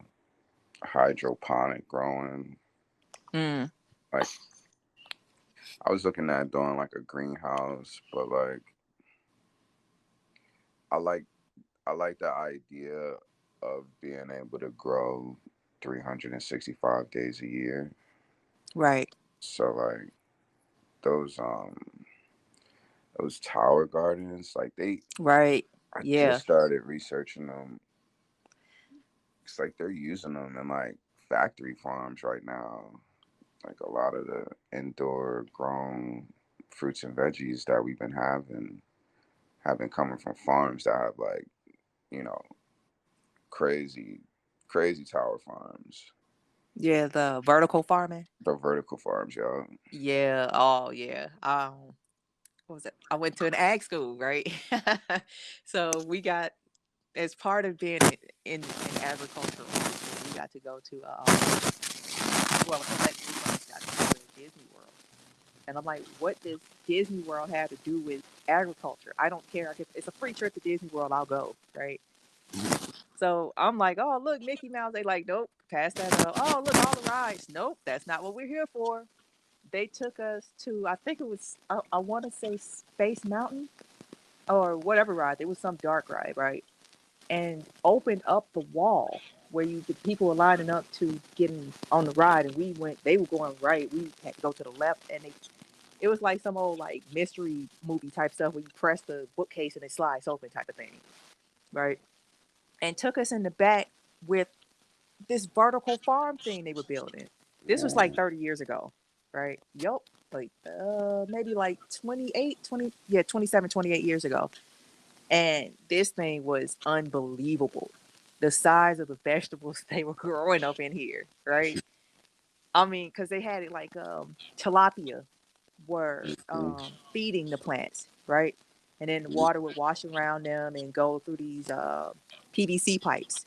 Speaker 3: hydroponic growing.
Speaker 1: Mm.
Speaker 3: Like I was looking at doing like a greenhouse, but like I like I like the idea of being able to grow 365 days a year.
Speaker 1: Right.
Speaker 3: So like those tower gardens, like
Speaker 1: Right.
Speaker 3: I
Speaker 1: Yeah.
Speaker 3: just started researching them. It's like they're using them in like factory farms right now. Like a lot of the indoor grown fruits and veggies that we've been having have been coming from farms that have like, you know, crazy, crazy tower farms.
Speaker 1: Yeah, the vertical farming.
Speaker 3: The vertical farms, y'all.
Speaker 1: Yeah. Oh, yeah. What was it? I went to an ag school, right? So we got as part of being in agricultural, we got to go to well, collectively we got to go to Disney World, and I'm like, what does Disney World have to do with agriculture? I don't care. It's a free trip to Disney World. I'll go, right? So I'm like, oh look, Mickey Mouse. They like, nope, pass that up. Oh look, all the rides. Nope, that's not what we're here for. They took us to, I think it was, I want to say Space Mountain or whatever ride. It was some dark ride, right? And opened up the wall where the people were lining up to get on the ride, and we went. They were going right. We had to go to the left, and it was like some old like mystery movie type stuff where you press the bookcase and it slides open type of thing, right? And took us in the back with this vertical farm thing they were building. This was like 30 years ago, right? Yup. Like maybe like 27, 28 years ago. And this thing was unbelievable. The size of the vegetables they were growing up in here, right? I mean, because they had it like tilapia were feeding the plants, right? And then the water would wash around them and go through these PVC pipes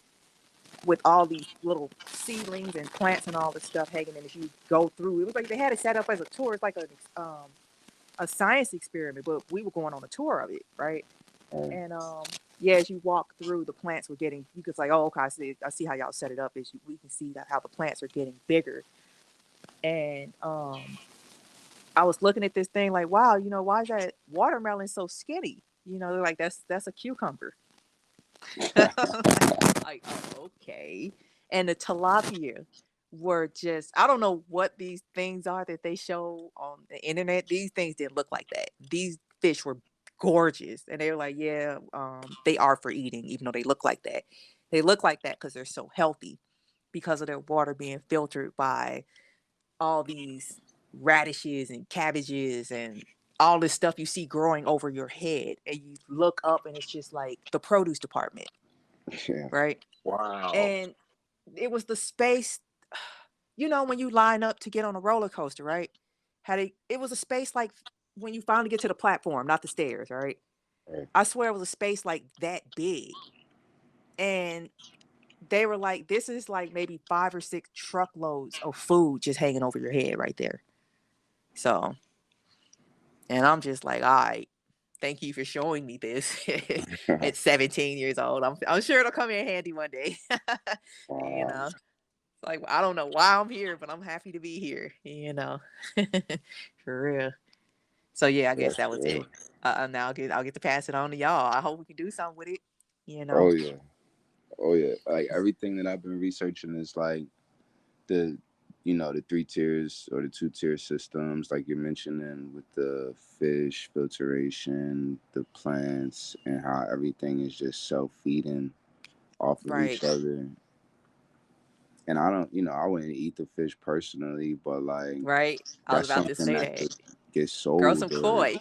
Speaker 1: with all these little seedlings and plants and all this stuff hanging in as you go through. It was like they had it set up as a tour. It's like a science experiment, but we were going on a tour of it, right?
Speaker 3: Right.
Speaker 1: And yeah, as you walk through, the plants were getting. You could like, oh, okay, I see how y'all set it up. We can see that how the plants are getting bigger. And I was looking at this thing like, wow, why is that watermelon so skinny? They're like, that's a cucumber. Like, oh, okay. And the tilapia were just, I don't know what these things are that they show on the internet. These things didn't look like that. These fish were gorgeous. And they were like, yeah, they are for eating, even though they look like that. They look like that because they're so healthy, because of their water being filtered by all these radishes and cabbages and all this stuff you see growing over your head. And you look up and it's just like the produce department,
Speaker 3: Yeah.
Speaker 1: right?
Speaker 2: Wow.
Speaker 1: And it was the space, when you line up to get on a roller coaster, right? It was a space like when you finally get to the platform, not the stairs, right?
Speaker 3: Right.
Speaker 1: I swear it was a space like that big. And they were like, this is like maybe 5 or 6 truckloads of food just hanging over your head right there. So, and I'm just like, all right, thank you for showing me this at 17 years old. I'm sure it'll come in handy one day. you
Speaker 3: Wow.
Speaker 1: know, like, I don't know why I'm here, but I'm happy to be here, for real. So yeah, I guess
Speaker 3: That's
Speaker 1: that was
Speaker 3: good.
Speaker 1: it. Now I'll get to pass it on to y'all. I hope we can do something with it. You know.
Speaker 3: Oh yeah. Oh yeah. Like everything that I've been researching is like the the 3 tiers or the 2 tier systems like you're mentioning with the fish filtration, the plants, and how everything is just self-feeding off of
Speaker 1: Right.
Speaker 3: each other. And I don't, I wouldn't eat the fish personally, but like
Speaker 1: Right. I was
Speaker 3: that's
Speaker 1: about to
Speaker 3: something
Speaker 1: say
Speaker 3: that
Speaker 1: that.
Speaker 3: could get
Speaker 1: Grow some
Speaker 3: sold or
Speaker 1: koi.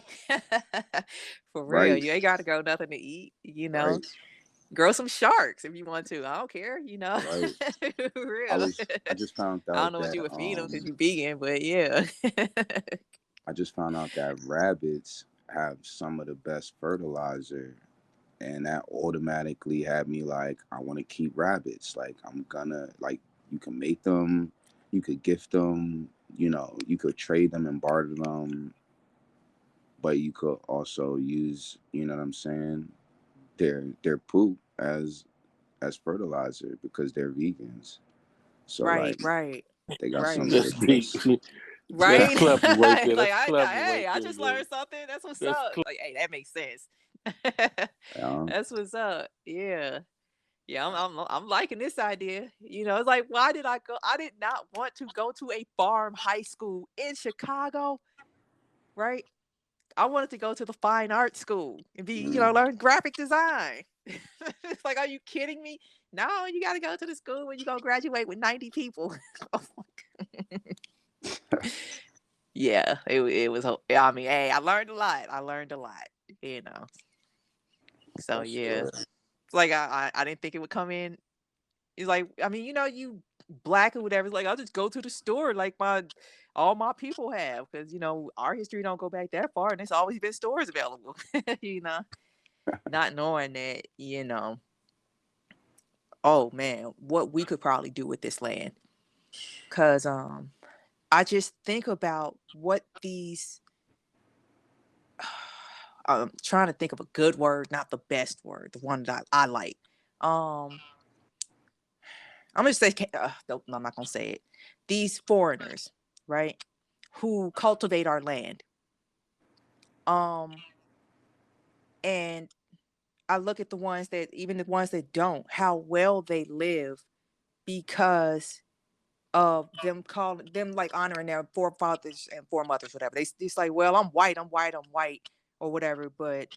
Speaker 1: For real.
Speaker 3: right,
Speaker 1: You ain't got to grow nothing to eat.
Speaker 3: right,
Speaker 1: Grow some sharks if you want to. I don't care.
Speaker 3: right.
Speaker 1: For real.
Speaker 3: I just found
Speaker 1: I
Speaker 3: out
Speaker 1: don't know what
Speaker 3: that
Speaker 1: you would feed them because you're vegan, but yeah.
Speaker 3: I just found out that rabbits have some of the best fertilizer, and that automatically had me like, I want to keep rabbits. Like I'm gonna like, you can make them, you could gift them, you could trade them and barter them, but you could also use, you know what I'm saying, their poop as fertilizer because they're vegans. So
Speaker 1: Right,
Speaker 3: like
Speaker 1: right,
Speaker 3: they got some
Speaker 1: right,
Speaker 3: of
Speaker 2: That's
Speaker 3: the
Speaker 2: deep.
Speaker 3: best.
Speaker 2: That's
Speaker 1: right.
Speaker 2: clever right there.
Speaker 1: It's like
Speaker 2: That's clever right
Speaker 1: hey, I
Speaker 2: there,
Speaker 1: just
Speaker 2: yo.
Speaker 1: learned something. That's what's
Speaker 2: That's
Speaker 1: up. Like, hey, that makes sense.
Speaker 3: Um,
Speaker 1: That's what's up. Yeah. Yeah, I'm liking this idea. It's like, why did I go? I did not want to go to a farm high school in Chicago, right? I wanted to go to the fine art school and be,
Speaker 3: mm,
Speaker 1: learn graphic design. It's like, are you kidding me? No, you got to go to the school where you're going to graduate with 90 people. Yeah, it was, I mean, hey, I learned a lot. You know. So,
Speaker 3: that's
Speaker 1: yeah.
Speaker 3: good.
Speaker 1: It's like, I didn't think it would come in. It's like, I mean, you black or whatever. It's like, I'll just go to the store like all my people have, because our history don't go back that far, and there's always been stores available. you know, Not knowing that, oh man, what we could probably do with this land. Cause I just think about what these I'm trying to think of a good word, not the best word, the one that I like. Um I'm gonna say no, I'm not gonna say it. These foreigners, right? Who cultivate our land. Um and I look at even the ones that don't, how well they live because of them calling them, like, honoring their forefathers and foremothers, whatever. It's like, well, I'm white, or whatever, but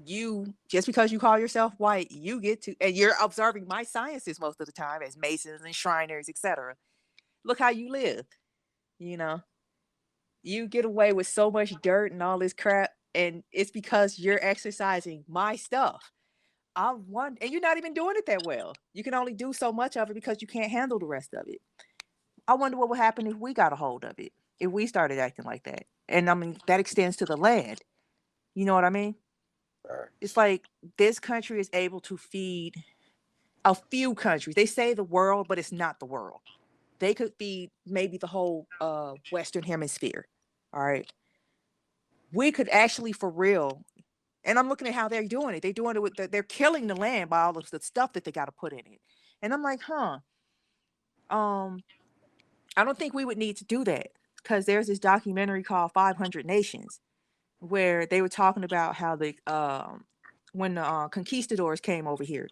Speaker 1: you, just because you call yourself white, you get to, and you're observing my sciences most of the time as masons and shriners, etc. Look how you live. You know, you get away with so much dirt and all this crap, and it's because you're exercising my stuff. I want, and you're not even doing it that well. You can only do so much of it because you can't handle the rest of it. I wonder what would happen if we got a hold of it, if we started acting like that. And I mean, that extends to the land. You know what I mean? It's
Speaker 3: Facts.
Speaker 1: like this country is able to feed a few countries. They say the world, but it's not the world. They could feed maybe the whole Western hemisphere. All right. We could actually, for real, And I'm looking at how they're doing it. They're doing it with they're killing the land by all of the stuff that they got to put in it. And I'm like, huh, um, I don't think we would need to do that, because there's this documentary called 500 Nations where they were talking about how the when the conquistadors came over here,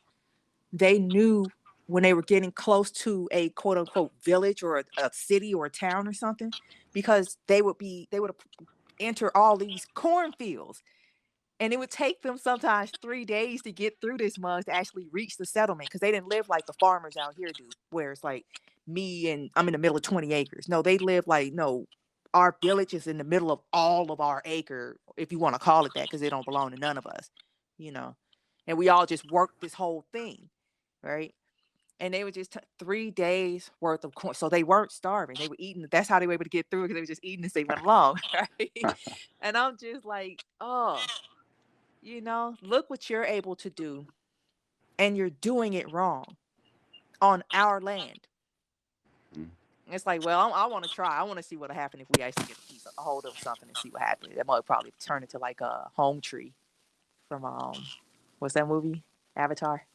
Speaker 1: they knew when they were getting close to a quote unquote village or a city or a town or something, because they would enter all these cornfields, and it would take them sometimes 3 days to get through this mug to actually reach the settlement, because they didn't live like the farmers out here do, where it's like me and I'm in the middle of 20 acres. No, they live like, no, our village is in the middle of all of our acre, if you want to call it that, because they don't belong to none of us, you know. And we all just work this whole thing, right? And they were just 3 days worth of corn. So they weren't starving. They were eating. That's how they were able to get through it, because they were just eating as they went along, right? And I'm just like, oh, look what you're able to do, and you're doing it wrong on our land.
Speaker 3: Mm.
Speaker 1: It's like, well, I want to try. I want to see what'll happen if we actually get a hold of something and see what happens. That might probably turn into like a home tree from what's that movie? Avatar.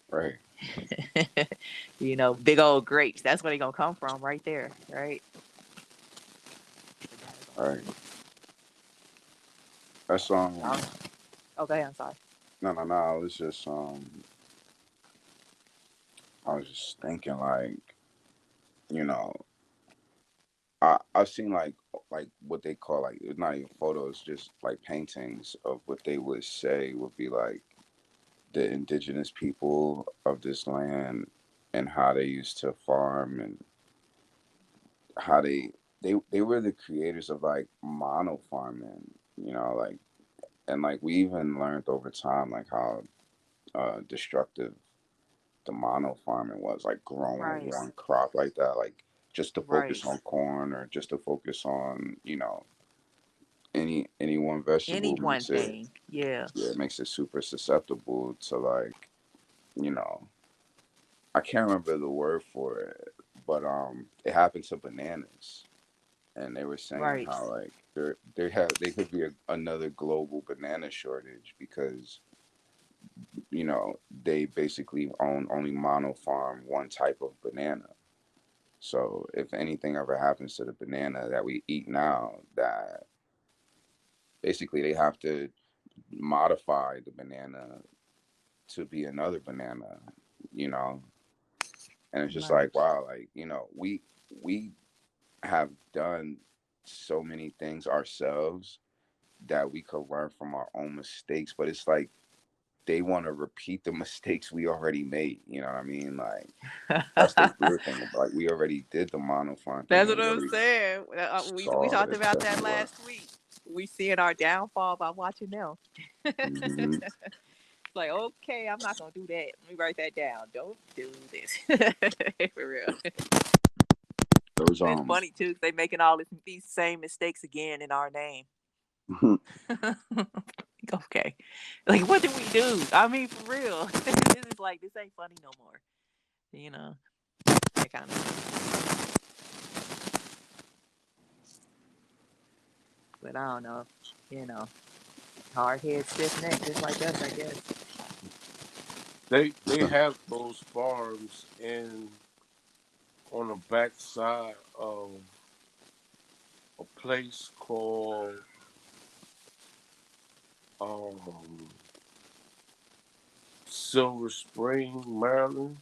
Speaker 3: Right.
Speaker 1: Big old grapes. That's where they gonna come from, right there, right?
Speaker 3: Right. That's
Speaker 1: Okay, I'm sorry.
Speaker 3: no. I was just thinking like, you know, I've seen like what they call, like, it's not even photos, just like paintings of what they would say would be like the indigenous people of this land, and how they used to farm, and how they were the creators of like mono farming, like, and like we even learned over time like how destructive the mono farming was, like growing
Speaker 1: Right,
Speaker 3: one crop like that, like just to
Speaker 1: right.
Speaker 3: focus on corn, or just to focus on, any one vegetable,
Speaker 1: Any one
Speaker 3: makes it,
Speaker 1: thing, yeah.
Speaker 3: yeah, it makes it super susceptible to, like, you know I can't remember the word for it, but it happened to bananas, and they were saying
Speaker 1: Right,
Speaker 3: how like they could be another global banana shortage, because they basically own only mono farm one type of banana. So if anything ever happens to the banana that we eat now, that basically they have to modify the banana to be another banana, you know. And it's just
Speaker 1: right.
Speaker 3: like, wow, like, we have done so many things ourselves that we could learn from our own mistakes, but it's like they want to repeat the mistakes we already made. You know what I mean? Like, that's the weird thing about, like, we already did the monophone thing,
Speaker 1: That's
Speaker 3: and
Speaker 1: what
Speaker 3: we
Speaker 1: I'm
Speaker 3: already
Speaker 1: saying. We
Speaker 3: saw that
Speaker 1: talked
Speaker 3: it
Speaker 1: about that
Speaker 3: doesn't work.
Speaker 1: last week. We seeing our downfall by watching them.
Speaker 3: Hmm.
Speaker 1: Like, okay, I'm not gonna do that. Let me write that down. Don't do this. For real.
Speaker 3: Those
Speaker 1: It's funny too, 'cause they making all these same mistakes again in our name. Okay, like what did we do? I mean, for real, this is like, this ain't funny no more. You know, that kind of. But I don't know. You know, hard head, stiff neck, just like us, I guess.
Speaker 2: They have those farms in on the backside of a place called um, Silver Spring, Maryland,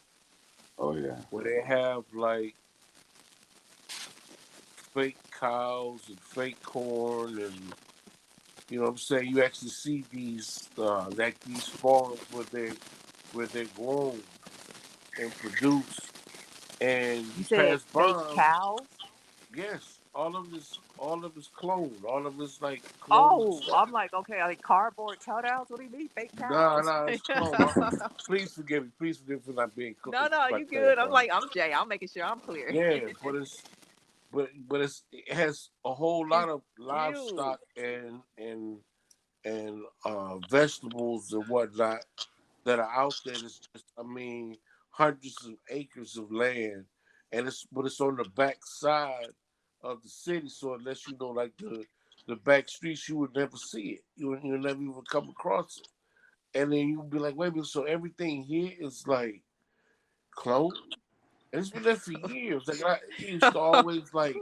Speaker 3: Oh yeah.
Speaker 2: where they have like fake cows and fake corn, and you know what I'm saying. You actually see these farms where they're grown and produced, and
Speaker 1: You
Speaker 2: you
Speaker 1: said
Speaker 2: pass
Speaker 1: fake
Speaker 2: by 'em.
Speaker 1: cows?
Speaker 2: Yes, all of it's cloned. All of it's like cloned
Speaker 1: Oh,
Speaker 2: stuff.
Speaker 1: I'm like, okay, like cardboard cutouts. What do you mean, fake
Speaker 2: Nah,
Speaker 1: cows?
Speaker 2: nah, it's cloned. Please forgive me. Please forgive me for not being
Speaker 1: No, no,
Speaker 2: like
Speaker 1: you good. I'm
Speaker 2: clarifying.
Speaker 1: like, I'm Jay. I'm making sure I'm clear.
Speaker 2: Yeah, it has a whole
Speaker 1: It's
Speaker 2: lot of
Speaker 1: cute.
Speaker 2: livestock and vegetables and whatnot that are out there. It's just, I mean, hundreds of acres of land, and it's on the back side of the city, so it lets you know like the back streets, you would never see it. You would never even come across it. And then you'd be like, wait a minute, so everything here is like clone? And it's been there for years. Like I used to always like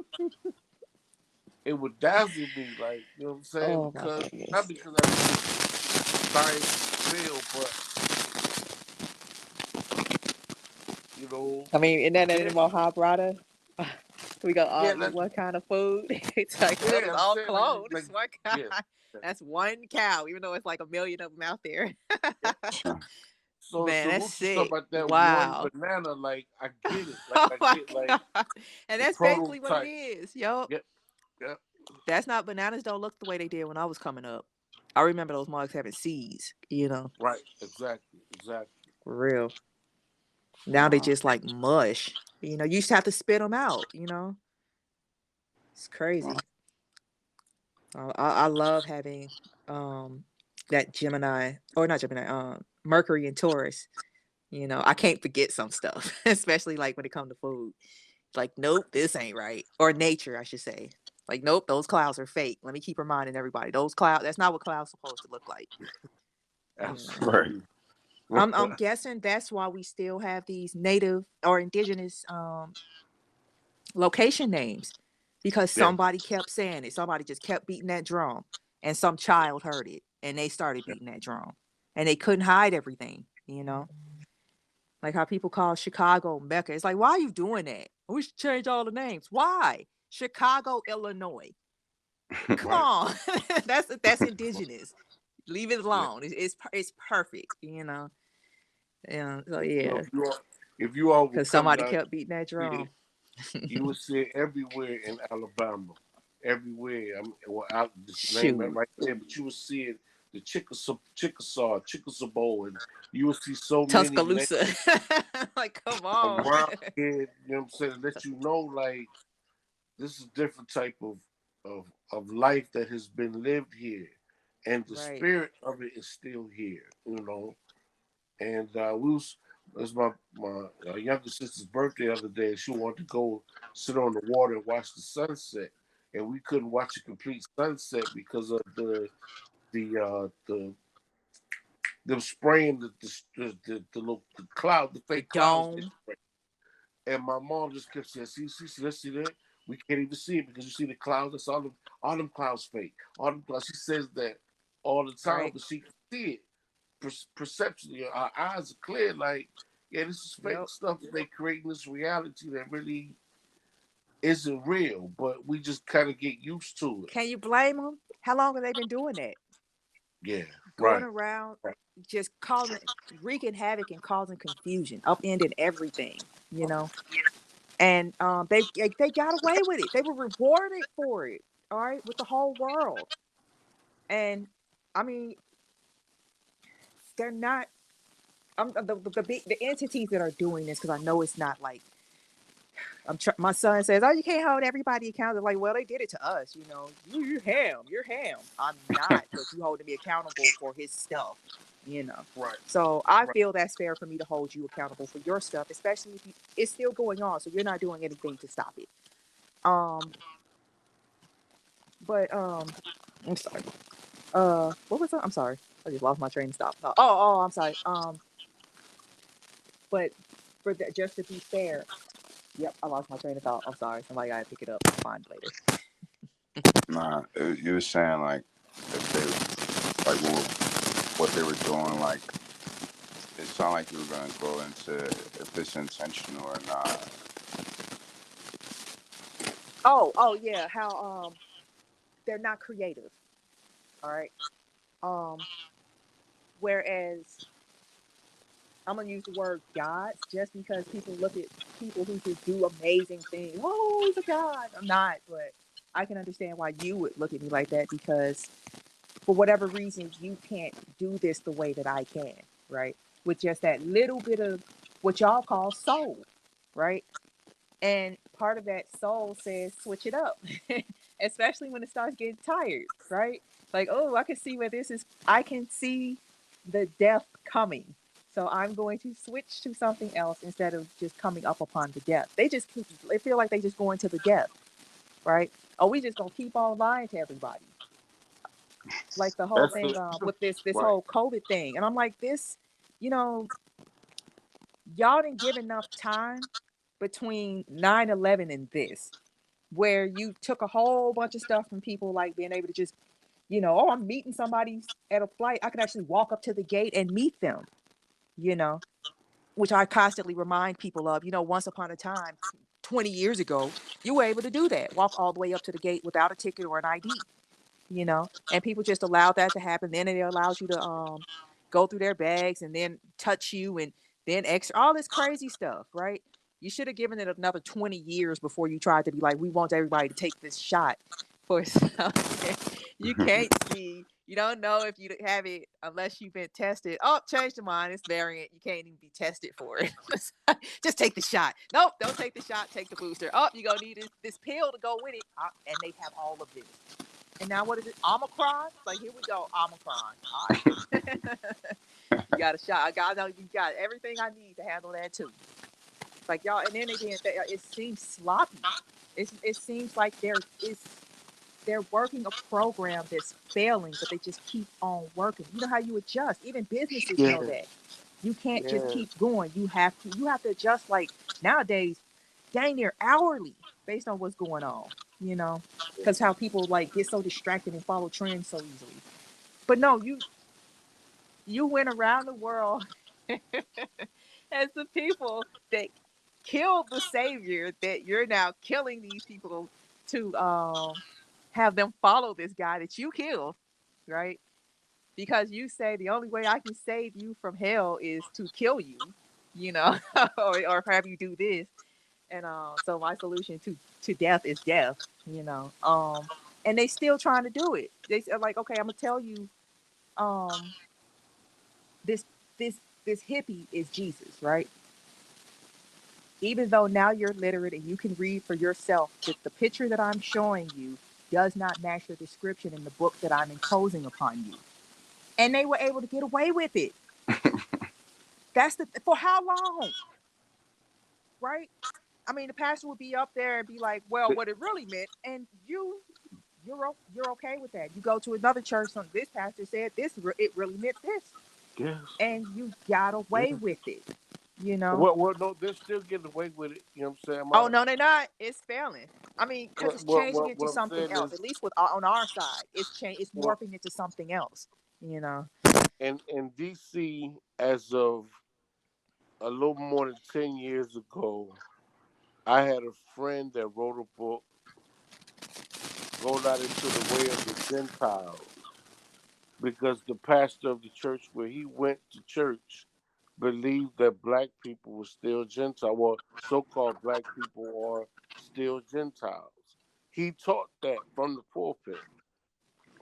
Speaker 2: it would dazzle me, like, you know what I'm saying?
Speaker 1: Oh my
Speaker 2: Because not
Speaker 1: goodness.
Speaker 2: because I think science is real, but you know,
Speaker 1: I mean, isn't that
Speaker 2: yeah,
Speaker 1: animal hot brother? We got
Speaker 2: yeah,
Speaker 1: all
Speaker 2: that's
Speaker 1: one kind of food. It's like, well,
Speaker 2: yeah.
Speaker 1: it's
Speaker 2: I'm
Speaker 1: all
Speaker 2: saying
Speaker 1: cloned.
Speaker 2: like
Speaker 1: It's one
Speaker 2: yeah,
Speaker 1: kind.
Speaker 2: yeah.
Speaker 1: That's one cow, even though it's like a million of them out there.
Speaker 2: Yeah. So
Speaker 1: Man, that's
Speaker 2: Sarush is talking
Speaker 1: sick.
Speaker 2: about that one
Speaker 1: Wow.
Speaker 2: banana. Like I get it. Like
Speaker 1: Oh
Speaker 2: I
Speaker 1: my
Speaker 2: get like
Speaker 1: god. And
Speaker 2: the
Speaker 1: that's basically what it
Speaker 2: prototype.
Speaker 1: is. Yup.
Speaker 2: Yep, yep.
Speaker 1: That's not bananas don't look the way they did when I was coming up. I remember those mugs having seeds.
Speaker 2: Right. Exactly. Exactly.
Speaker 1: For real. Now they
Speaker 3: Nah,
Speaker 1: just like mush. You used to have to spit them out. It's
Speaker 3: nah.
Speaker 1: crazy. I love having that Gemini or not Gemini, Mercury and Taurus. I can't forget some stuff, especially like when it comes to food. Like, nope, this ain't right. Or nature, I should say. Like, nope, those clouds are fake. Let me keep reminding everybody. Those clouds, that's not what clouds supposed to look like. You know.
Speaker 3: Right.
Speaker 2: Absolutely.
Speaker 1: I'm guessing that's why we still have these native or indigenous location names. Because
Speaker 2: Yeah.
Speaker 1: somebody kept saying it. Somebody just kept beating that drum. And some child heard it. And they started beating that drum. And they couldn't hide everything. Like how people call Chicago Mecca. It's like, why are you doing that? We should change all the names. Why? Chicago, Illinois. Come
Speaker 2: Right.
Speaker 1: on. that's indigenous. Leave it
Speaker 2: Yeah.
Speaker 1: alone. It's perfect. Yeah. So
Speaker 2: So
Speaker 1: yeah.
Speaker 2: if you all would
Speaker 1: Because
Speaker 2: come
Speaker 1: somebody
Speaker 2: down
Speaker 1: kept beating that
Speaker 2: here,
Speaker 1: drum.
Speaker 2: you would see it everywhere in Alabama. Everywhere. I mean, well, I just name it
Speaker 1: Shoot.
Speaker 2: right there, but you would see it the Chickasaw, and you would see so many names
Speaker 1: Tuscaloosa. Like, come on.
Speaker 2: around here. You know what I'm saying? Let you know, like this is a different type of life that has been lived here, and the
Speaker 1: Right.
Speaker 2: spirit of it is still here. And we was it was my younger sister's birthday the other day. And she wanted to go sit on the water and watch the sunset, and we couldn't watch a complete sunset because of the them spraying the cloud, the
Speaker 1: The
Speaker 2: fake clouds.
Speaker 1: dome.
Speaker 2: And my mom just kept saying, see, let's see that. We can't even see it because you see the clouds. That's all them clouds fake. All them clouds. She says that all the time,
Speaker 1: Right.
Speaker 2: but she can see it perceptually. Our eyes are clear. Like, yeah, this is fake
Speaker 1: Yep.
Speaker 2: stuff that they create in this reality that really isn't real. But we just kind of get used to it.
Speaker 1: Can you blame them? How long have they been doing that?
Speaker 2: Yeah,
Speaker 1: Going
Speaker 2: right.
Speaker 1: around
Speaker 2: Right.
Speaker 1: just wreaking havoc and causing confusion, upending everything. And they got away with it. They were rewarded for it. All right, with the whole world. And I mean, they're not. The entities that are doing this, because I know it's not like my son says, "Oh, you can't hold everybody accountable." Like, well, they did it to us. You're him. You're him. I'm not, but you holding me accountable for his stuff.
Speaker 2: Right.
Speaker 1: So I
Speaker 2: Right.
Speaker 1: feel that's fair for me to hold you accountable for your stuff, especially if it's still going on. So you're not doing anything to stop it. Um, but I'm sorry. What was that? I'm sorry. I just lost my train of thought. Oh, I'm sorry. But for that, just to be fair, yep, I lost my train of thought. I'm sorry. Somebody gotta pick it up. I'll find it later.
Speaker 3: Nah, you were saying like if they like what they were doing, like it sounded like you were gonna go into if it's intentional or not.
Speaker 1: Oh yeah. How they're not creative. All right. Um, whereas I'm gonna use the word gods just because people look at people who just do amazing things. Whoa, he's a god. I'm not, but I can understand why you would look at me like that because for whatever reason you can't do this the way that I can, right? With just that little bit of what y'all call soul, right? And part of that soul says switch it up, especially when it starts getting tired, right? Like, oh, I can see where this is. I can see the death coming. So I'm going to switch to something else instead of just coming up upon the death. They feel like they just going to the death, right? Oh, we just gonna keep on lying to everybody. Like the whole
Speaker 2: That's
Speaker 1: thing
Speaker 2: the
Speaker 1: with this
Speaker 2: right.
Speaker 1: whole COVID thing. And I'm like, this, you know, y'all didn't give enough time between 9/11 and this, where you took a whole bunch of stuff from people, like being able to just, oh, I'm meeting somebody at a flight. I could actually walk up to the gate and meet them, you know, which I constantly remind people of. Once upon a time, 20 years ago, you were able to do that, walk all the way up to the gate without a ticket or an ID, and people just allowed that to happen. Then it allows you to go through their bags and then touch you and then extra all this crazy stuff, right? You should have given it another 20 years before you tried to be like, we want everybody to take this shot for something. You can't see. You don't know if you have it unless you've been tested. Oh, change the mind. It's variant. You can't even be tested for it. Just take the shot. Nope, don't take the shot. Take the booster. Oh, you're going to need this pill to go with it. And they have all of this. And now what is it? Omicron? Like, here we go. Omicron. All right. You got a shot. I know you got everything I need to handle that too. Like, y'all, and then again, it seems sloppy. It seems like they're working a program that's failing, but they just keep on working. You know how you adjust. Even businesses know
Speaker 2: Yeah,
Speaker 1: that. You can't just
Speaker 2: yeah,
Speaker 1: keep going. You have to adjust, like nowadays, dang near hourly based on what's going on, because how people like get so distracted and follow trends so easily. But no, you went around the world as the people that killed the savior, that you're now killing these people to have them follow this guy that you killed, right? Because you say the only way I can save you from hell is to kill you, or have you do this. And so my solution to death is death, and they still trying to do it. They said, like, okay, I'm gonna tell you, um, this this this hippie is Jesus, right? Even though now you're literate and you can read for yourself that the picture that I'm showing you does not match the description in the book that I'm imposing upon you. And they were able to get away with it. That's for how long? Right? I mean, the pastor would be up there and be like, well, what it really meant, and you're okay with that. You go to another church, this pastor said this, it really meant this.
Speaker 2: yes,
Speaker 1: And you got away
Speaker 2: yes.
Speaker 1: with it, you know.
Speaker 2: Well, no, they're still getting away with it. You know what I'm saying?
Speaker 1: Oh no, they're not. It's failing. I mean, because it's changing into
Speaker 2: What I'm
Speaker 1: something
Speaker 2: saying
Speaker 1: else.
Speaker 2: is,
Speaker 1: At least with on our side, it's
Speaker 2: well,
Speaker 1: morphing into something else. You know.
Speaker 2: in DC, as of a little more than 10 years ago, I had a friend that wrote a book, "Go Not into the Way of the Gentiles," because the pastor of the church where he went to church believed that black people were still Gentiles, well, so-called black people are still Gentiles. He taught that from the pulpit,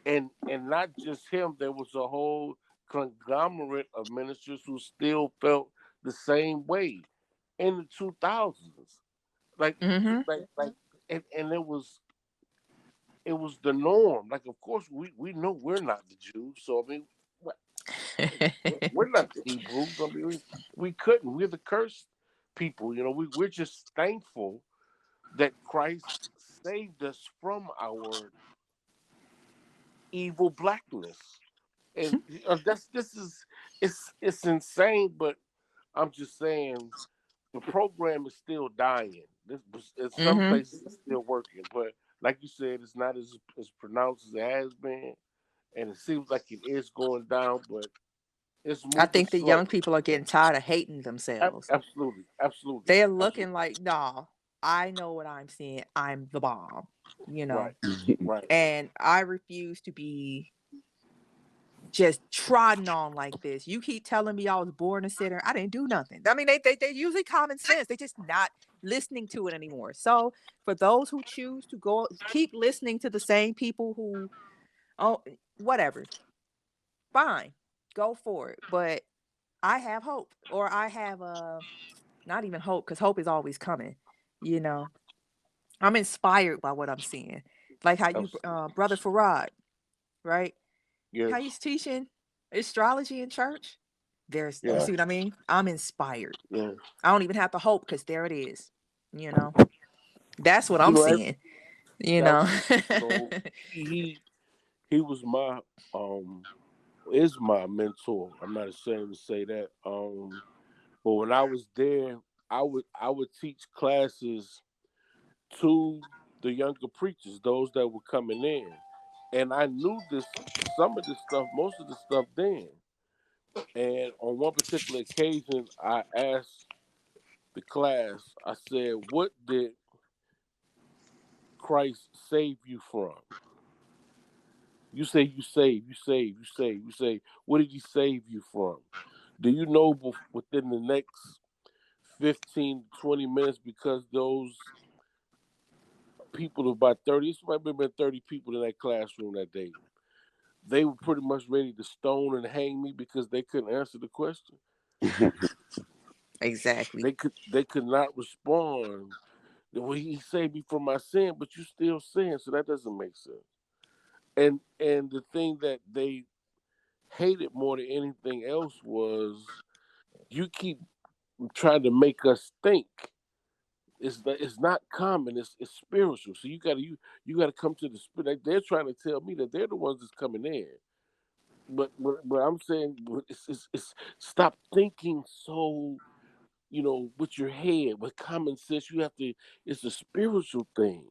Speaker 2: and not just him. There was a whole conglomerate of ministers who still felt the same way in the 2000s. Like,
Speaker 1: Mm-hmm.
Speaker 2: like, and it was the norm. Like, of course, we know we're not the Jews, so I mean, we're not the Hebrews. I mean, we couldn't. We're the cursed people. We're just thankful that Christ saved us from our evil blackness. And this is it's insane, but I'm just saying the program is still dying. This in some
Speaker 1: Mm-hmm.
Speaker 2: places it's still working, but like you said, it's not as pronounced as it has been, and it seems like it is going down, but it's
Speaker 1: I
Speaker 2: moving
Speaker 1: think the young
Speaker 2: slow.
Speaker 1: people are getting tired of hating themselves.
Speaker 2: Absolutely, absolutely,
Speaker 1: They're looking
Speaker 2: absolutely.
Speaker 1: like, no, I know what I'm seeing. I'm the bomb, you know.
Speaker 2: Right, right.
Speaker 1: And I refuse to be just trodden on like this. You keep telling me I was born a sinner. I didn't do nothing. I mean, they usually common sense. They just not listening to it anymore. So for those who choose to go keep listening to the same people who, oh, whatever, fine, go for it. But I have hope, or I have not even hope, because hope is always coming. You know, I'm inspired by what I'm seeing, like how you,
Speaker 2: Absolutely.
Speaker 1: brother Farad, right?
Speaker 2: Yes,
Speaker 1: How he's teaching astrology in church. You
Speaker 2: yeah,
Speaker 1: see what I mean? I'm inspired.
Speaker 2: yeah.
Speaker 1: I don't even have to hope, because there it is. You know, that's what
Speaker 2: You
Speaker 1: I'm
Speaker 2: know,
Speaker 1: seeing. You know.
Speaker 2: absolutely. So he he was my is my mentor. I'm not ashamed to say that. But when I was there, I would teach classes to the younger preachers, those that were coming in, and I knew this some of this stuff, most of the stuff then. And on one particular occasion, I asked the class, I said, "What did Christ save you from?" You say you save, you save, you save, you save. What did he save you from? Do you know within the next 15 to 20 minutes, because those people, about 30, this might have been 30 people in that classroom that day, they were pretty much ready to stone and hang me because they couldn't answer the question.
Speaker 1: Exactly.
Speaker 2: They could not respond. Well, he saved me from my sin, but you still sin, so that doesn't make sense. And the thing that they hated more than anything else was you keep trying to make us think it's not common, it's spiritual. So you gotta come to the spirit. They're trying to tell me that they're the ones that's coming in. But I'm saying it's stop thinking so, with your head, with common sense. You have to. It's a spiritual thing.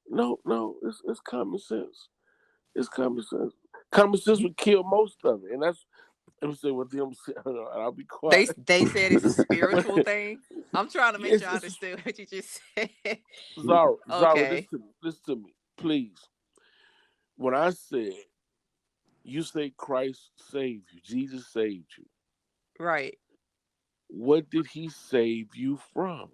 Speaker 2: No, it's common sense. It's common sense. Common sense would kill most of it, and that's. I'm saying what them. I'll be quiet.
Speaker 1: They said it's a
Speaker 2: But
Speaker 1: spiritual thing. I'm trying to make sure I
Speaker 2: it's
Speaker 1: understood what you just said.
Speaker 2: Zara,
Speaker 1: Okay.
Speaker 2: listen to me, please. When I said you say Christ saved you, Jesus saved you,
Speaker 1: Right.
Speaker 2: what did he save you from?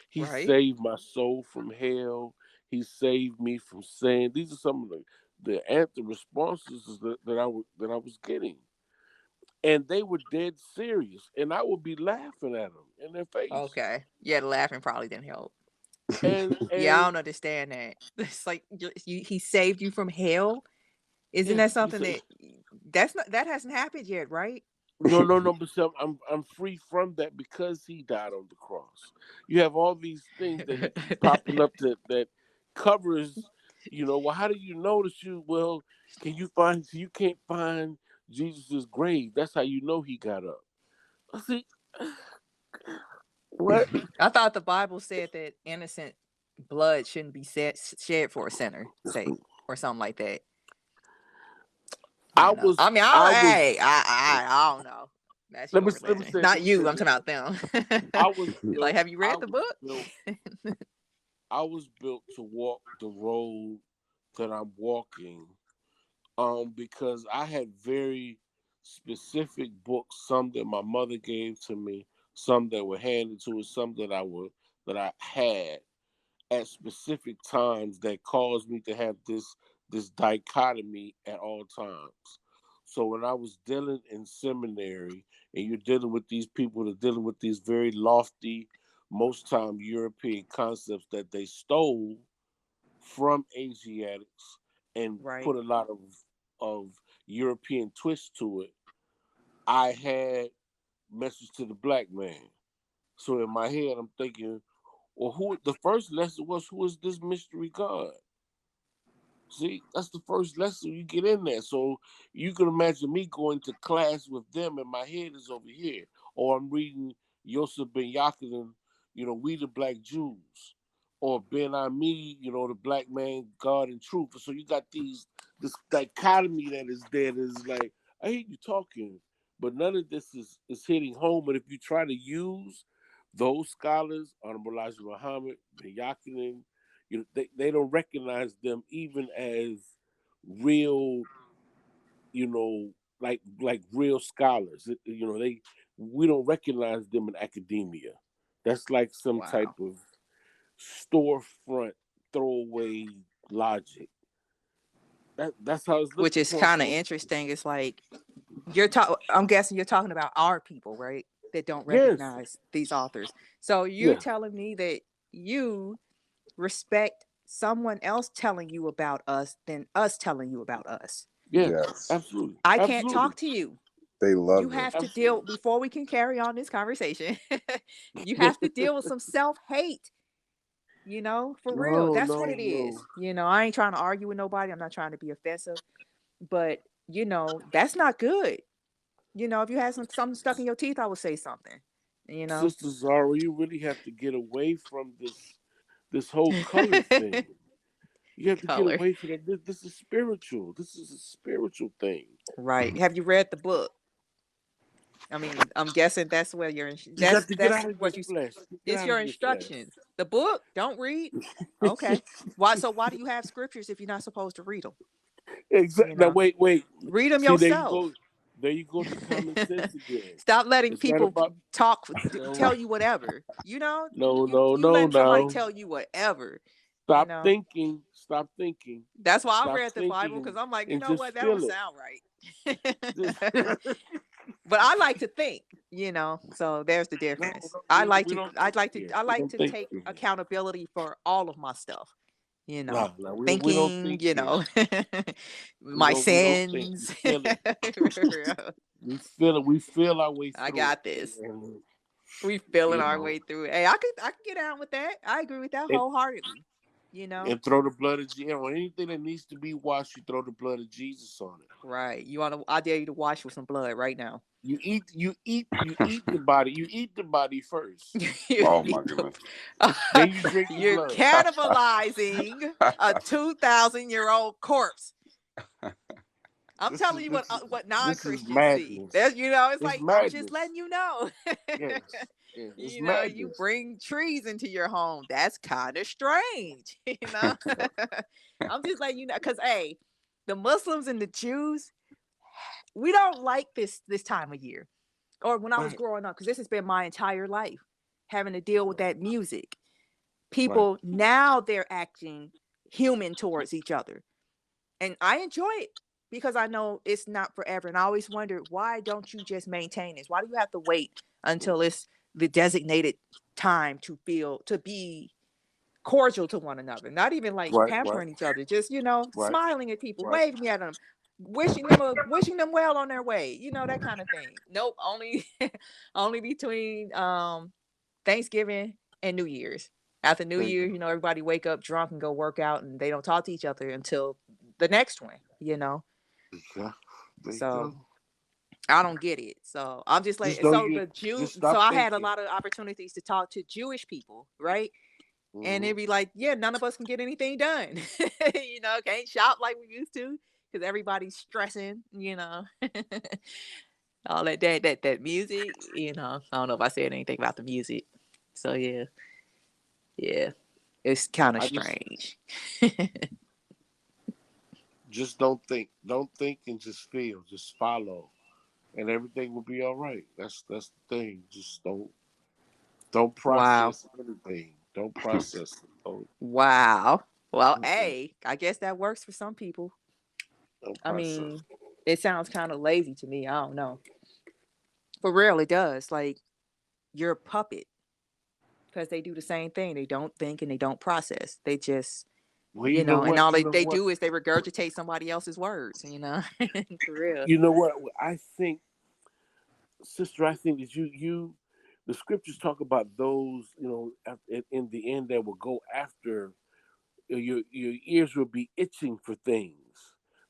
Speaker 2: He
Speaker 1: Right.
Speaker 2: saved my soul from hell. He saved me from sin. These are some of the answer responses that I was getting, and they were dead serious, and I would be laughing at them in their face.
Speaker 1: Okay. Yeah, the laughing probably didn't help.
Speaker 2: And
Speaker 1: Yeah, I
Speaker 2: and
Speaker 1: don't understand that. It's like he saved you from hell. Isn't
Speaker 2: yeah,
Speaker 1: that
Speaker 2: you
Speaker 1: something
Speaker 2: say
Speaker 1: that hasn't happened yet, right?
Speaker 2: no, but see, I'm free from that because he died on the cross. You have all these things that he keep popping up that covers. Well, how do you know that you? Well, can you find? So you can't find Jesus's grave. That's how you know he got up. I see. What?
Speaker 1: I thought the Bible said that innocent blood shouldn't be shed for a sinner's sake or something like that.
Speaker 2: I
Speaker 1: I
Speaker 2: was.
Speaker 1: mean,
Speaker 2: I was.
Speaker 1: I don't know. That's
Speaker 2: Let me
Speaker 1: your
Speaker 2: let me
Speaker 1: religion,
Speaker 2: say.
Speaker 1: not
Speaker 2: Let me say
Speaker 1: you. I'm
Speaker 2: this.
Speaker 1: talking about them.
Speaker 2: I was
Speaker 1: Like,
Speaker 2: built.
Speaker 1: have you
Speaker 2: I
Speaker 1: read the
Speaker 2: was
Speaker 1: book?
Speaker 2: built. I was built to walk the road that I'm walking, because I had very specific books, some that my mother gave to me, some that were handed to us, some that I had at specific times that caused me to have this dichotomy at all times. So when I was dealing in seminary, and you're dealing with these people that are dealing with these very lofty, most time European concepts that they stole from Asiatics and
Speaker 1: Right.
Speaker 2: put a lot of European twist to it, I had message to the black man. So in my head, I'm thinking, well, who? The first lesson was, who is this mystery God? See, that's the first lesson you get in there. So you can imagine me going to class with them, and my head is over here, or I'm reading Yosef Ben Yaakov, We the Black Jews, or Ben Ami, the Black Man, God and Truth. So you got this dichotomy that is there. That is like, I hear you talking, but none of this is hitting home. But if you try to use those scholars, Honorable Elijah Muhammad, Ben Yaakov, they don't recognize them even as real, like real scholars. We don't recognize them in academia. That's like some type
Speaker 1: Wow.
Speaker 2: of storefront throwaway logic. That's how it's
Speaker 1: Which
Speaker 2: looked
Speaker 1: is
Speaker 2: upon
Speaker 1: kind of
Speaker 2: from.
Speaker 1: interesting. It's like I'm guessing you're talking about our people, right? That don't
Speaker 2: Yes,
Speaker 1: recognize these authors. So you're
Speaker 2: yes,
Speaker 1: telling me that you respect someone else telling you about us than us telling you about us.
Speaker 2: yes,
Speaker 3: Yes,
Speaker 2: absolutely,
Speaker 1: I can't
Speaker 2: absolutely,
Speaker 1: talk to you.
Speaker 3: they
Speaker 1: You
Speaker 3: love it.
Speaker 1: have to deal
Speaker 2: absolutely.
Speaker 1: before we can carry on this conversation. You have to deal with some self-hate, for real.
Speaker 2: No,
Speaker 1: That's what
Speaker 2: no,
Speaker 1: it
Speaker 2: no.
Speaker 1: is. I ain't trying to argue with nobody. I'm not trying to be offensive. But that's not good. If you had something stuck in your teeth, I would say something.
Speaker 2: Sister Zara, you really have to get away from this whole color thing. You have to get
Speaker 1: Color.
Speaker 2: away from it. This is spiritual. This is a spiritual thing.
Speaker 1: Right. Have you read the book? I mean, I'm guessing that's where
Speaker 2: You got to get
Speaker 1: that's
Speaker 2: out of your
Speaker 1: what you.
Speaker 2: flesh. Get
Speaker 1: It's
Speaker 2: out
Speaker 1: your
Speaker 2: of your flesh.
Speaker 1: instructions. The book, don't read. Okay. Why? So why do you have scriptures if you're not supposed to read them?
Speaker 2: Exactly. Now wait.
Speaker 1: Read them
Speaker 2: See, there you
Speaker 1: yourself.
Speaker 2: go. There you go to common sense again.
Speaker 1: Stop letting
Speaker 2: It's not
Speaker 1: people
Speaker 2: about
Speaker 1: talk,
Speaker 2: no,
Speaker 1: tell you whatever. You
Speaker 2: no.
Speaker 1: letting somebody
Speaker 2: Now
Speaker 1: tell you whatever.
Speaker 2: stop thinking. Stop thinking.
Speaker 1: That's why I
Speaker 2: Stop
Speaker 1: read the Bible,
Speaker 2: thinking,
Speaker 1: because I'm like, you
Speaker 2: and
Speaker 1: know
Speaker 2: just
Speaker 1: what, that don't
Speaker 2: feel it.
Speaker 1: sound
Speaker 2: Just,
Speaker 1: right. But I like to think, so there's the difference. I like to take accountability for all of my stuff,
Speaker 2: no, we don't
Speaker 1: thinking,
Speaker 2: think here.
Speaker 1: my
Speaker 2: We don't think. We
Speaker 1: sins.
Speaker 2: feel it. We feel it. We feel our way
Speaker 1: I
Speaker 2: through
Speaker 1: got
Speaker 2: it.
Speaker 1: this.
Speaker 2: And,
Speaker 1: We feeling our way through it. Hey, I could get down with that. I agree with that
Speaker 2: and,
Speaker 1: wholeheartedly.
Speaker 2: and throw the blood of Jesus on anything that needs to be washed. You throw the blood of Jesus on it.
Speaker 1: Right. I dare you to wash with some blood right now.
Speaker 2: You eat the body. You eat the body first.
Speaker 3: Oh my goodness.
Speaker 2: Then you drink the
Speaker 1: You're
Speaker 2: blood.
Speaker 1: cannibalizing a 2,000-year-old corpse. I'm telling you what non-Christians see. There's, it's like,
Speaker 2: madness.
Speaker 1: I'm just letting you know.
Speaker 2: Yes. It's madness.
Speaker 1: You bring trees into your home. That's kind of strange. I'm just letting you know, because the Muslims and the Jews, we don't like this time of year. Or when I was growing up, because this has been my entire life, having to deal with that music. People now, they're acting human towards each other. And I enjoy it because I know it's not forever. And I always wonder, why don't you just maintain this? Why do you have to wait until it's the designated time to be cordial to one another? Not even like pampering each other, just, smiling at people, waving at them, wishing them well on their way, that kind of thing. Nope, only between Thanksgiving and New Year's. After New Year, everybody wake up drunk and go work out, and they don't talk to each other until the next one, So I don't get it. So I'm just like, the Jews. So I had a lot of opportunities to talk to Jewish people, right? Mm-hmm. And it'd be like, yeah, none of us can get anything done. Can't shop like we used to because everybody's stressing, all that music, I don't know if I said anything about the music. So yeah, it's kind of strange.
Speaker 2: Just don't think and just feel, just follow, and everything will be all right. That's the thing. Just don't process anything. Don't process it.
Speaker 1: Wow. Well, I guess that works for some people. I mean, it sounds kind of lazy to me. I don't know. For real, it does. Like, you're a puppet, because they do the same thing. They don't think and they don't process. They just, and all they do is they regurgitate somebody else's words, For real.
Speaker 2: You know what? I think, sister, is you the scriptures talk about those, in the end that will go after, your ears will be itching for things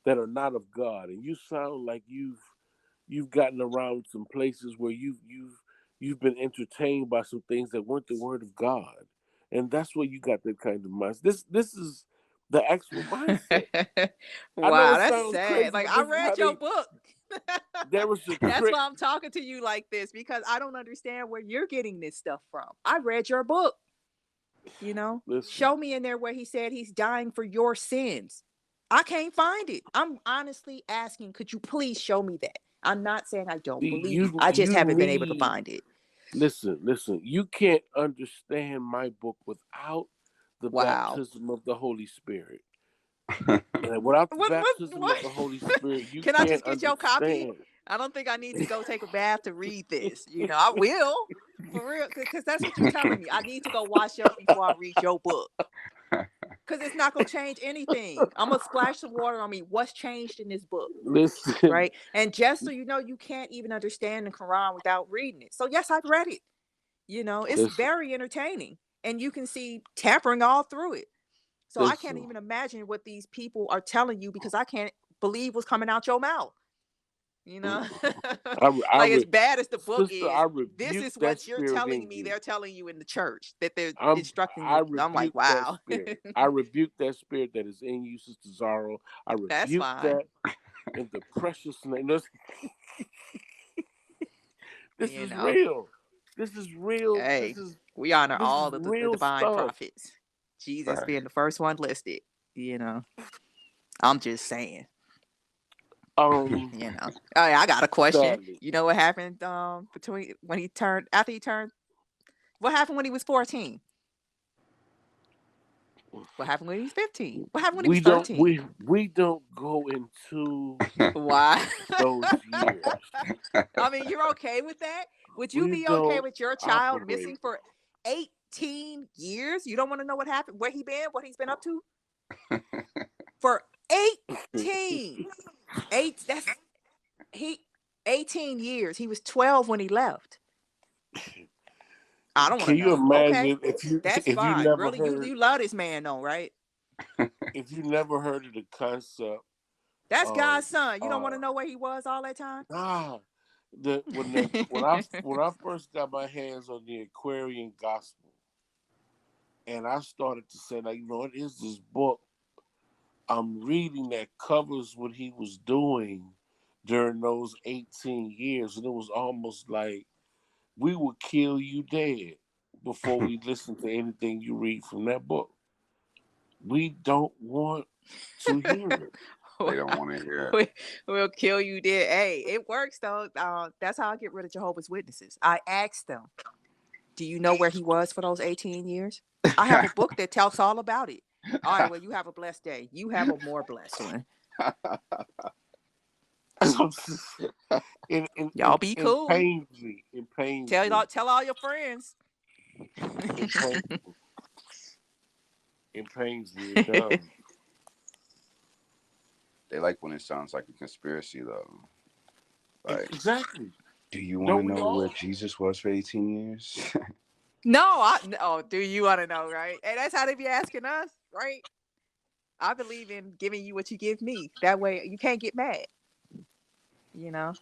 Speaker 2: that are not of God. And you sound like you've gotten around some places where you've been entertained by some things that weren't the word of God. And that's where you got that kind of mindset. This is the actual mindset.
Speaker 1: Wow, that's sad. Crazy, like, I read your book.
Speaker 2: That's
Speaker 1: why I'm talking to you like this, because I don't understand where you're getting this stuff from. I read your book. Listen. Show me in there where he said he's dying for your sins. I can't find it. I'm honestly asking, could you please show me that? I'm not saying I don't believe you. I just haven't been able to find it.
Speaker 2: Listen. You can't understand my book without the baptism of the Holy Spirit. And without the baptism of the Holy Spirit, you
Speaker 1: Can
Speaker 2: can't
Speaker 1: I just get your copy? I don't think I need to go take a bath to read this. I will, for real, because that's what you're telling me. I need to go wash up before I read your book, because it's not going to change anything. I'm going to splash some water on me. What's changed in this book?
Speaker 2: Listen.
Speaker 1: Right? And just so you know, you can't even understand the Quran without reading it. So yes, I've read it. It's very entertaining, and you can see tampering all through it. So I can't even imagine what these people are telling you, because I can't believe was coming out your mouth. You know,
Speaker 2: I
Speaker 1: like as bad as the book
Speaker 2: sister,
Speaker 1: is,
Speaker 2: I
Speaker 1: this
Speaker 2: rebuke
Speaker 1: is
Speaker 2: that
Speaker 1: what you're
Speaker 2: spirit
Speaker 1: telling
Speaker 2: in
Speaker 1: me.
Speaker 2: you.
Speaker 1: They're telling you in the church that they're
Speaker 2: I
Speaker 1: instructing you. I'm like,
Speaker 2: rebuke that
Speaker 1: wow.
Speaker 2: spirit. I rebuke that spirit that is in you, Sister Zaro. I
Speaker 1: That's
Speaker 2: rebuke
Speaker 1: fine.
Speaker 2: that in the precious name. This
Speaker 1: You
Speaker 2: is
Speaker 1: know,
Speaker 2: real. This is real.
Speaker 1: hey, we honor
Speaker 2: This
Speaker 1: all
Speaker 2: is
Speaker 1: the
Speaker 2: real
Speaker 1: divine
Speaker 2: stuff.
Speaker 1: prophets. Jesus
Speaker 3: Right.
Speaker 1: being the first one listed. You know, I'm just saying. You know, oh yeah, I got a question.
Speaker 2: Sadly,
Speaker 1: You know what happened between when he turned after he turned? What happened when he was 14? What happened when he was 15? What happened when he was 13?
Speaker 2: we don't go into
Speaker 1: Why?
Speaker 2: those years.
Speaker 1: I mean, you're okay with that? Would you
Speaker 2: We
Speaker 1: be okay
Speaker 2: don't
Speaker 1: with your child
Speaker 2: operate.
Speaker 1: missing for 18 years? You don't want to know what happened, where he been, what he's been up to? For 18. That's he 18 years. He was 12 when he left. I don't want
Speaker 2: Can
Speaker 1: to
Speaker 2: you
Speaker 1: know. Okay.
Speaker 2: imagine
Speaker 1: That's
Speaker 2: if you
Speaker 1: fine.
Speaker 2: never
Speaker 1: Really,
Speaker 2: heard
Speaker 1: you love this man though, right?
Speaker 2: if you never heard of the concept
Speaker 1: That's
Speaker 2: of
Speaker 1: God's son. You don't want to know where he was all that time?
Speaker 2: when I first got my hands on the Aquarian Gospel, and I started to say, like, you know, what is this book I'm reading that covers what he was doing during those 18 years, and it was almost like we would kill you dead before we listen to anything you read from that book. We don't want to hear it.
Speaker 3: They don't want to hear it.
Speaker 1: We'll kill you dead. Hey, it works though. That's how I get rid of Jehovah's Witnesses. I asked them, do you know where he was for those 18 years? I have a book that tells all about it. All right, well, you have a blessed day. You have a more blessed one. Y'all be cool.
Speaker 2: It pains me.
Speaker 1: Tell all your friends.
Speaker 2: It pains me. It does.
Speaker 3: They like when it sounds like a conspiracy, though. Like,
Speaker 2: exactly.
Speaker 3: do you want to know where Jesus was for 18 years?
Speaker 1: No, do you want to know, right? And that's how they be asking us, right? I believe in giving you what you give me. That way you can't get mad. You know?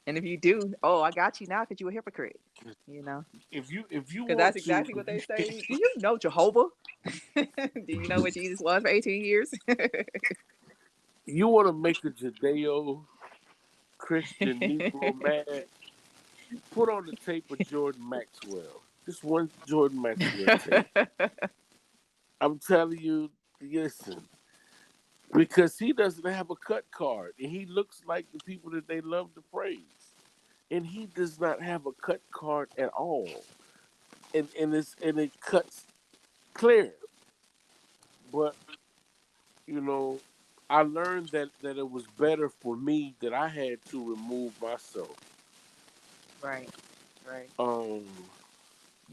Speaker 1: And if you do, I got you now because you're a hypocrite. You know?
Speaker 2: If you
Speaker 1: Because that's exactly what they say. Do you know Jehovah? Do you know what Jesus was for 18 years?
Speaker 2: You want to make a Judeo-Christian Negro mad? Put on the tape of Jordan Maxwell. Just one Jordan Maxwell tape. I'm telling you, listen. Because he doesn't have a cut card. And he looks like the people that they love to praise. And he does not have a cut card at all. And it cuts clear. But, you know, I learned that it was better for me that I had to remove myself.
Speaker 1: Right.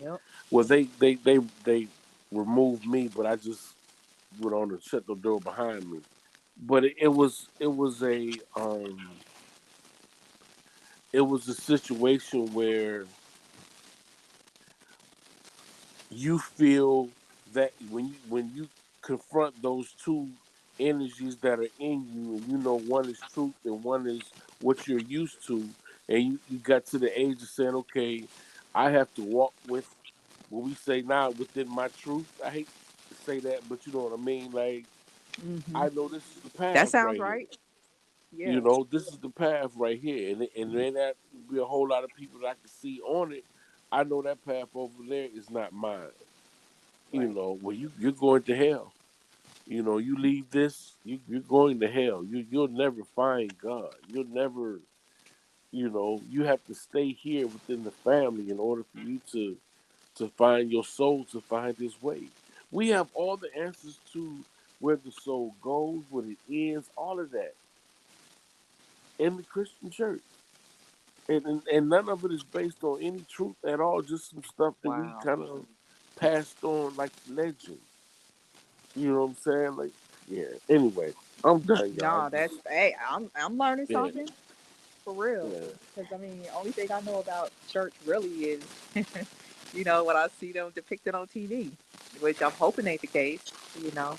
Speaker 1: Yep.
Speaker 2: Well, they removed me, but I just went on and shut the door behind me. But it was a situation where you feel that when you confront those two energies that are in you, and you know one is truth and one is what you're used to, and you got to the age of saying, okay, I have to walk with what we say now within my truth. I hate to say that, but you know what I mean. Like, I know this is the
Speaker 1: That
Speaker 2: path
Speaker 1: sounds
Speaker 2: right here.
Speaker 1: right. Yeah.
Speaker 2: You know, this is the path right here, and there not be a whole lot of people that I can see on it. I know that path over there is not mine. You
Speaker 1: Right.
Speaker 2: know, well, you're going to hell. You know, you leave this, you're going to hell. You'll never find God. You'll never, you know, you have to stay here within the family in order for you to find your soul, to find His way. We have all the answers to where the soul goes, what it is, all of that in the Christian church. And none of it is based on any truth at all, just some stuff that we
Speaker 1: Wow.
Speaker 2: kind of passed on like legend. You know what I'm saying? Like, yeah. Anyway, I'm done, y'all.
Speaker 1: No, I'm learning
Speaker 2: Yeah,
Speaker 1: something for real.
Speaker 2: yeah.
Speaker 1: Because I mean, the only thing I know about church really is, you know, what I see them depicted on TV, which I'm hoping ain't the case. You know,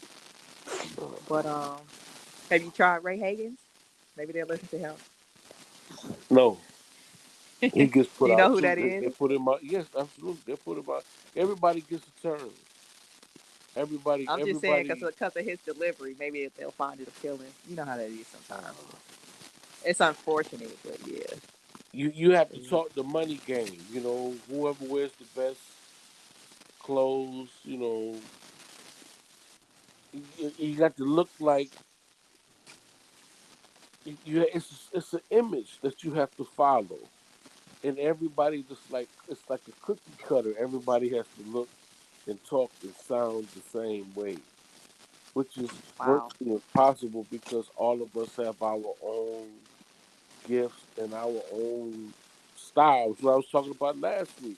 Speaker 1: but Have you tried Ray Hagen's? Maybe they'll listen to him.
Speaker 2: No, he gets
Speaker 1: Do
Speaker 2: put
Speaker 1: you know
Speaker 2: out
Speaker 1: who
Speaker 2: too.
Speaker 1: that
Speaker 2: They
Speaker 1: is?
Speaker 2: put him out. Yes, absolutely. They put him out. Everybody gets a turn. Everybody,
Speaker 1: I'm just saying
Speaker 2: everybody.
Speaker 1: because of his delivery, maybe they'll find it appealing. You know how that is sometimes.
Speaker 2: Uh,
Speaker 1: It's unfortunate, but yeah.
Speaker 2: you have
Speaker 1: But
Speaker 2: to
Speaker 1: yeah.
Speaker 2: talk the money game. You know, whoever wears the best clothes. You know, you got to look like you. It's an image that you have to follow, and everybody just like it's like a cookie cutter. Everybody has to look and talk and sound the same way, which is
Speaker 1: Wow.
Speaker 2: virtually impossible because all of us have our own gifts and our own styles. What I was talking about last week,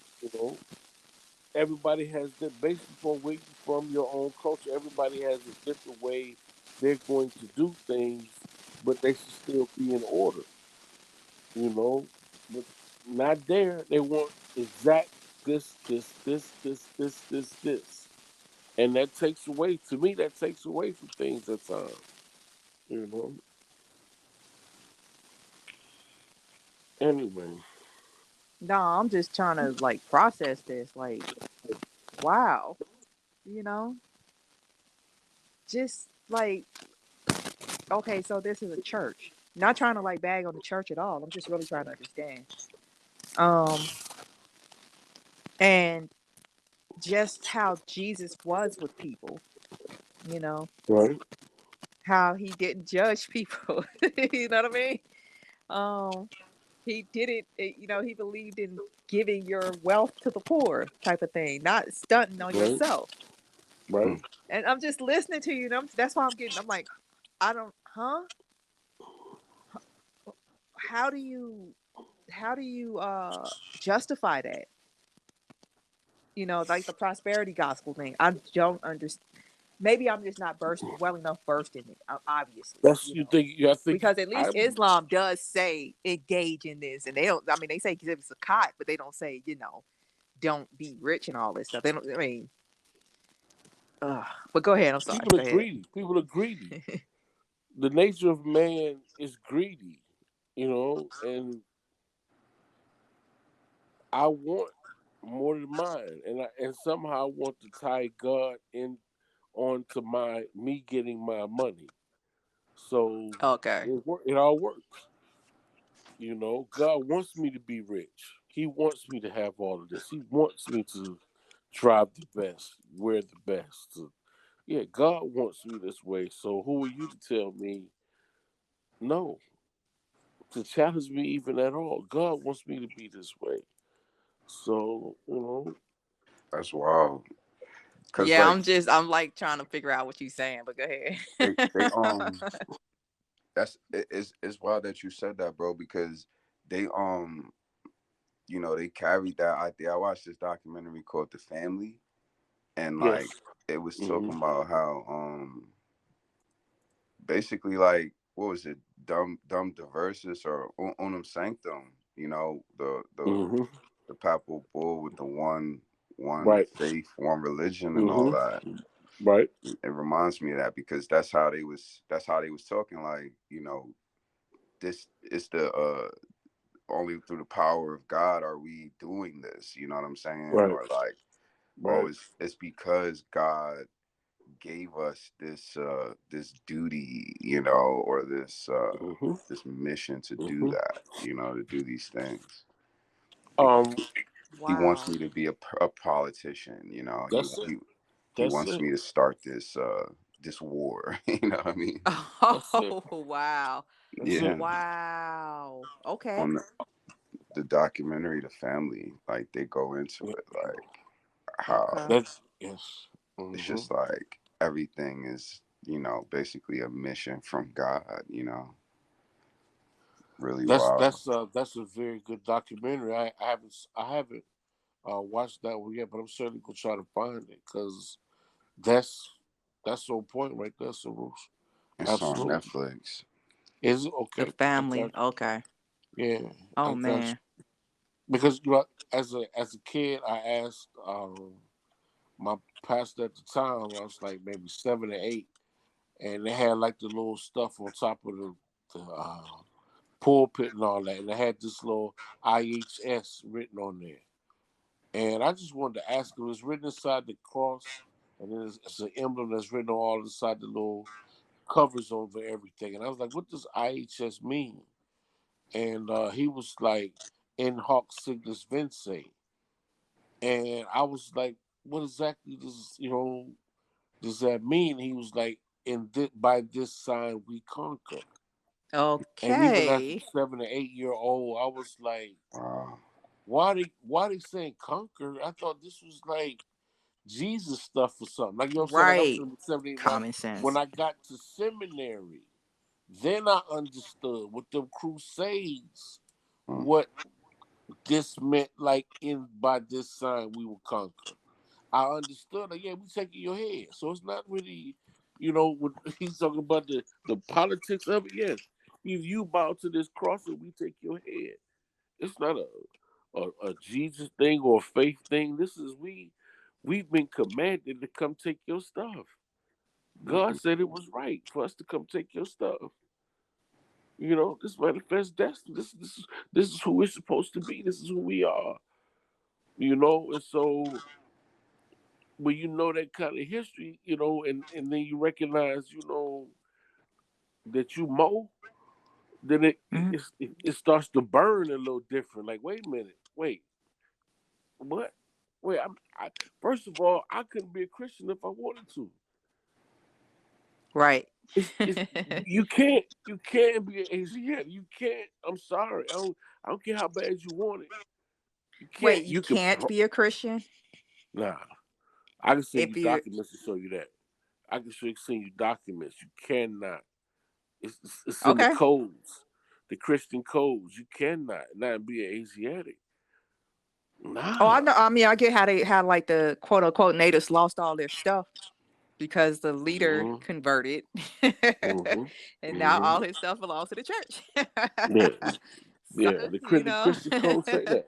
Speaker 2: everybody has that based upon where you from, your own culture. Everybody has a different way they're going to do things, but they should still be in order, you know. But not there. They want exact this, and that takes away. To me, that takes away from things at times, you know. Anyway,
Speaker 1: No, I'm just trying to like process this. Like, wow, you know, just like okay, so this is a church. Not trying to like bag on the church at all. I'm just really trying to understand. Um, and just how Jesus was with people. You know,
Speaker 2: right,
Speaker 1: how he didn't judge people. You know what I mean? Um, he didn't. You know, he believed in giving your wealth to the poor, type of thing, not stunting on
Speaker 2: right,
Speaker 1: yourself.
Speaker 2: right.
Speaker 1: And I'm just listening to you, and that's why I'm getting. I'm like, I don't, huh? How do you, how do you justify that? You know, like the prosperity gospel thing. I don't understand. Maybe I'm just not well enough versed in it. Obviously,
Speaker 2: That's
Speaker 1: you
Speaker 2: you
Speaker 1: know,
Speaker 2: think. I think
Speaker 1: because at
Speaker 2: I
Speaker 1: least Islam does say engage in this, and they don't. I mean, they say give us a cot, but they don't say don't be rich and all this stuff. They don't. I mean, but go ahead. I'm sorry.
Speaker 2: people are
Speaker 1: Go ahead.
Speaker 2: greedy. People are greedy. The nature of man is greedy, and I want more than mine, and somehow I want to tie God in onto my me getting my money. So
Speaker 1: Okay.
Speaker 2: it all works. God wants me to be rich. He wants me to have all of this. He wants me to drive the best, wear the best. Yeah, God wants me this way. So who are you to tell me no? To challenge me even at all? God wants me to be this way. So
Speaker 3: That's wild. Cause
Speaker 1: Yeah,
Speaker 3: like
Speaker 1: I'm like trying to figure out what you're saying, but go ahead.
Speaker 3: they that's it's wild that you said that, bro, because they they carried that idea. I watched this documentary called The Family, and
Speaker 2: yes.
Speaker 3: like it was
Speaker 2: Hmm.
Speaker 3: talking about how basically, like, what was it, dumb diversus or unum sanctum,
Speaker 2: Hmm.
Speaker 3: the papal bull with the one
Speaker 2: Right.
Speaker 3: faith, one religion, and all
Speaker 2: Hmm.
Speaker 3: that.
Speaker 2: Right.
Speaker 3: It reminds me of that because that's how they was talking, like, this is the only through the power of God are we doing this, you know what I'm saying?
Speaker 2: Right.
Speaker 3: Or like, oh,
Speaker 2: Right.
Speaker 3: it's because God gave us this duty, or
Speaker 2: Hmm.
Speaker 3: this mission to do
Speaker 2: Hmm.
Speaker 3: that, to do these things. He,
Speaker 2: Um.
Speaker 3: he wants
Speaker 1: Wow.
Speaker 3: me to be a politician, he
Speaker 2: That's it.
Speaker 3: he
Speaker 2: That's
Speaker 3: wants
Speaker 2: it.
Speaker 3: me to start this war. You know what I mean?
Speaker 2: That's it.
Speaker 1: Oh, wow.
Speaker 2: That's it.
Speaker 3: Yeah.
Speaker 1: Wow. Okay.
Speaker 3: On the documentary The Family, like, they go into it, like, how
Speaker 1: Okay.
Speaker 2: That's yes.
Speaker 3: it's
Speaker 2: Hmm.
Speaker 3: just like everything is, basically a mission from God, really
Speaker 2: That's
Speaker 3: wild.
Speaker 2: that's uh that's a very good documentary. I haven't watched that one yet, but I'm certainly gonna try to find it because that's that's on point right there, Sarush.
Speaker 3: It's on
Speaker 2: Absolutely.
Speaker 3: Netflix.
Speaker 2: Is it
Speaker 1: The
Speaker 2: okay? I
Speaker 1: family.
Speaker 2: got
Speaker 1: Okay.
Speaker 2: you. Yeah, I
Speaker 1: Oh
Speaker 2: got you.
Speaker 1: man.
Speaker 2: Because as a kid, I asked my pastor at the time. I was like maybe 7 or 8, and they had like the little stuff on top of the pulpit and all that, and they had this little IHS written on there. And I just wanted to ask him, it's written inside the cross, and then it's an emblem that's written on all inside the little covers over everything. And I was like, what does IHS mean? And he was like, in hoc signis vince. And I was like, what exactly does that mean? He was like, by this sign we conquer. And even as a
Speaker 1: Okay.
Speaker 2: 7 or 8 year old, I was like,
Speaker 3: Wow.
Speaker 2: why they saying conquer? I thought this was like Jesus stuff or something. Like, you know what I'm saying? Like, I was
Speaker 1: Right.
Speaker 2: in the 70s. Now,
Speaker 1: Common
Speaker 2: when
Speaker 1: sense.
Speaker 2: I got to seminary, then I understood with the crusades
Speaker 3: Mm.
Speaker 2: what this meant, like, by this sign we will conquer. I understood, like, yeah, we taking your head. So it's not really, when he's talking about the politics of it, yes. If you bow to this cross and we take your head. It's not a Jesus thing or a faith thing. This is we've been commanded to come take your stuff. God said it was right for us to come take your stuff. This manifest destiny. This is who we're supposed to be. This is who we are. And so when you know that kind of history, and then you recognize, that you mow, then
Speaker 1: Mhm.
Speaker 2: it starts to burn a little different. Like, wait a minute, wait, what? Wait, first of all, I couldn't be a Christian if I wanted to.
Speaker 1: Right.
Speaker 2: It's you can't be an Asian. You can't. I'm sorry. I don't care how bad you want it. You can't.
Speaker 1: Wait, you
Speaker 2: You can.
Speaker 1: can't be a Christian
Speaker 2: Nah. I can send
Speaker 1: if
Speaker 2: you
Speaker 1: you're
Speaker 2: documents to show you that. I can send you documents. You cannot. It's in the
Speaker 1: okay.
Speaker 2: codes, the Christian codes. You cannot not be an Asiatic.
Speaker 1: Oh, I
Speaker 2: Nah.
Speaker 1: know. I mean, I get how they how like the quote unquote natives lost all their stuff because the leader
Speaker 2: hmm
Speaker 1: converted,
Speaker 2: hmm
Speaker 1: and now
Speaker 2: hmm
Speaker 1: all his stuff belongs to the church.
Speaker 2: Yeah.
Speaker 1: So
Speaker 2: Yeah. The
Speaker 1: you know,
Speaker 2: Christian codes say that.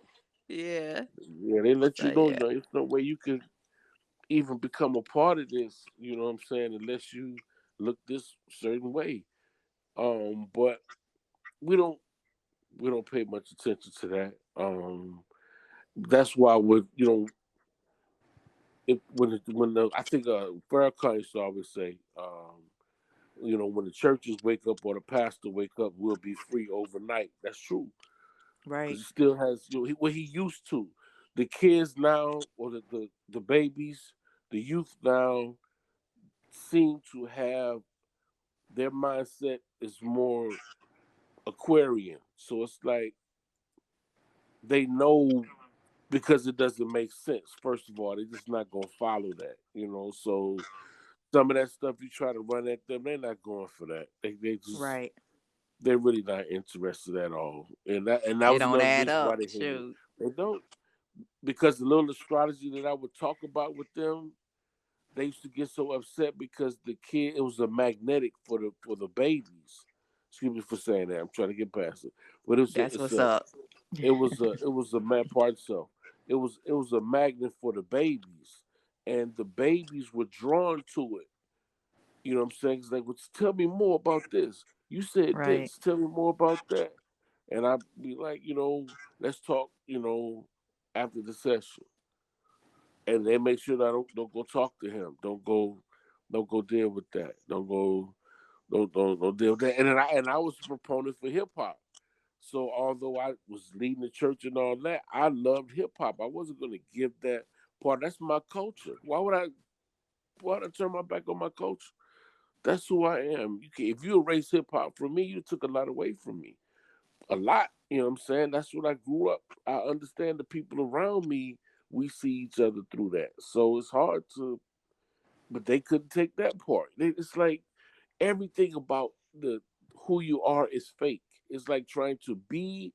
Speaker 1: yeah.
Speaker 2: Yeah, they let
Speaker 1: So
Speaker 2: you know,
Speaker 1: yeah,
Speaker 2: there's no way you could even become a part of this, you know what I'm saying, unless you look this certain way. But we don't we don't pay much attention to that. That's why I think Farrakhan used to always say, when the churches wake up or the pastor wake up, we'll be free overnight. That's true. Because
Speaker 1: right,
Speaker 2: he still has what he used to. The kids now, or the babies, the youth now seem to have their mindset is more Aquarian. So it's like they know because it doesn't make sense. First of all, they're just not gonna follow that. So some of that stuff you try to run at them, they're not going for that.
Speaker 1: right.
Speaker 2: They're really not interested at all. And that
Speaker 1: It
Speaker 2: was
Speaker 1: don't
Speaker 2: another
Speaker 1: add
Speaker 2: reason why
Speaker 1: up.
Speaker 2: they hated it.
Speaker 1: Shoot.
Speaker 2: They don't, because the little astrology that I would talk about with them, they used to get so upset because it was a magnetic for the babies. Excuse me for saying that. I'm trying to get past it, but
Speaker 1: That's what's up.
Speaker 2: it was a mad part so it was a magnet for the babies, and the babies were drawn to it. You know what I'm saying? It's like, well, tell me more about this. You said
Speaker 1: Right.
Speaker 2: this. Tell me more about that. And I'd be like, let's talk. After the session, and they make sure that I don't go talk to him. Don't go deal with that. Don't deal with that. And I was a proponent for hip hop. So although I was leading the church and all that, I loved hip hop. I wasn't going to give that part. That's my culture. Why would I turn my back on my culture? That's who I am. If you erase hip hop from me, you took a lot away from me. A lot. You know what I'm saying? That's what I grew up. I understand the people around me. We see each other through that. So it's hard to, but they couldn't take that part. It's like everything about the who you are is fake. It's like trying to be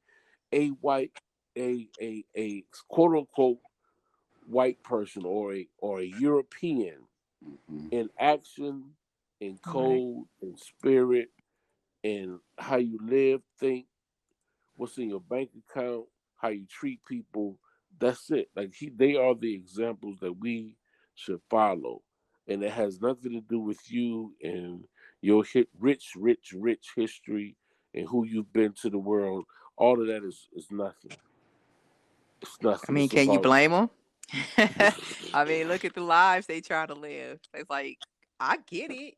Speaker 2: a white, a quote unquote white person, or a European
Speaker 3: Mm-hmm.
Speaker 2: in action, in
Speaker 1: Right.
Speaker 2: code, in spirit, in how you live, think, what's in your bank account, how you treat people. That's it. Like they are the examples that we should follow, and it has nothing to do with you and your rich, rich, rich history and who you've been to the world, all of that is nothing. It's
Speaker 1: I
Speaker 2: nothing.
Speaker 1: mean,
Speaker 2: It's
Speaker 1: can you
Speaker 2: about
Speaker 1: blame them? I mean, look at the lives they try to live. It's like, I get it,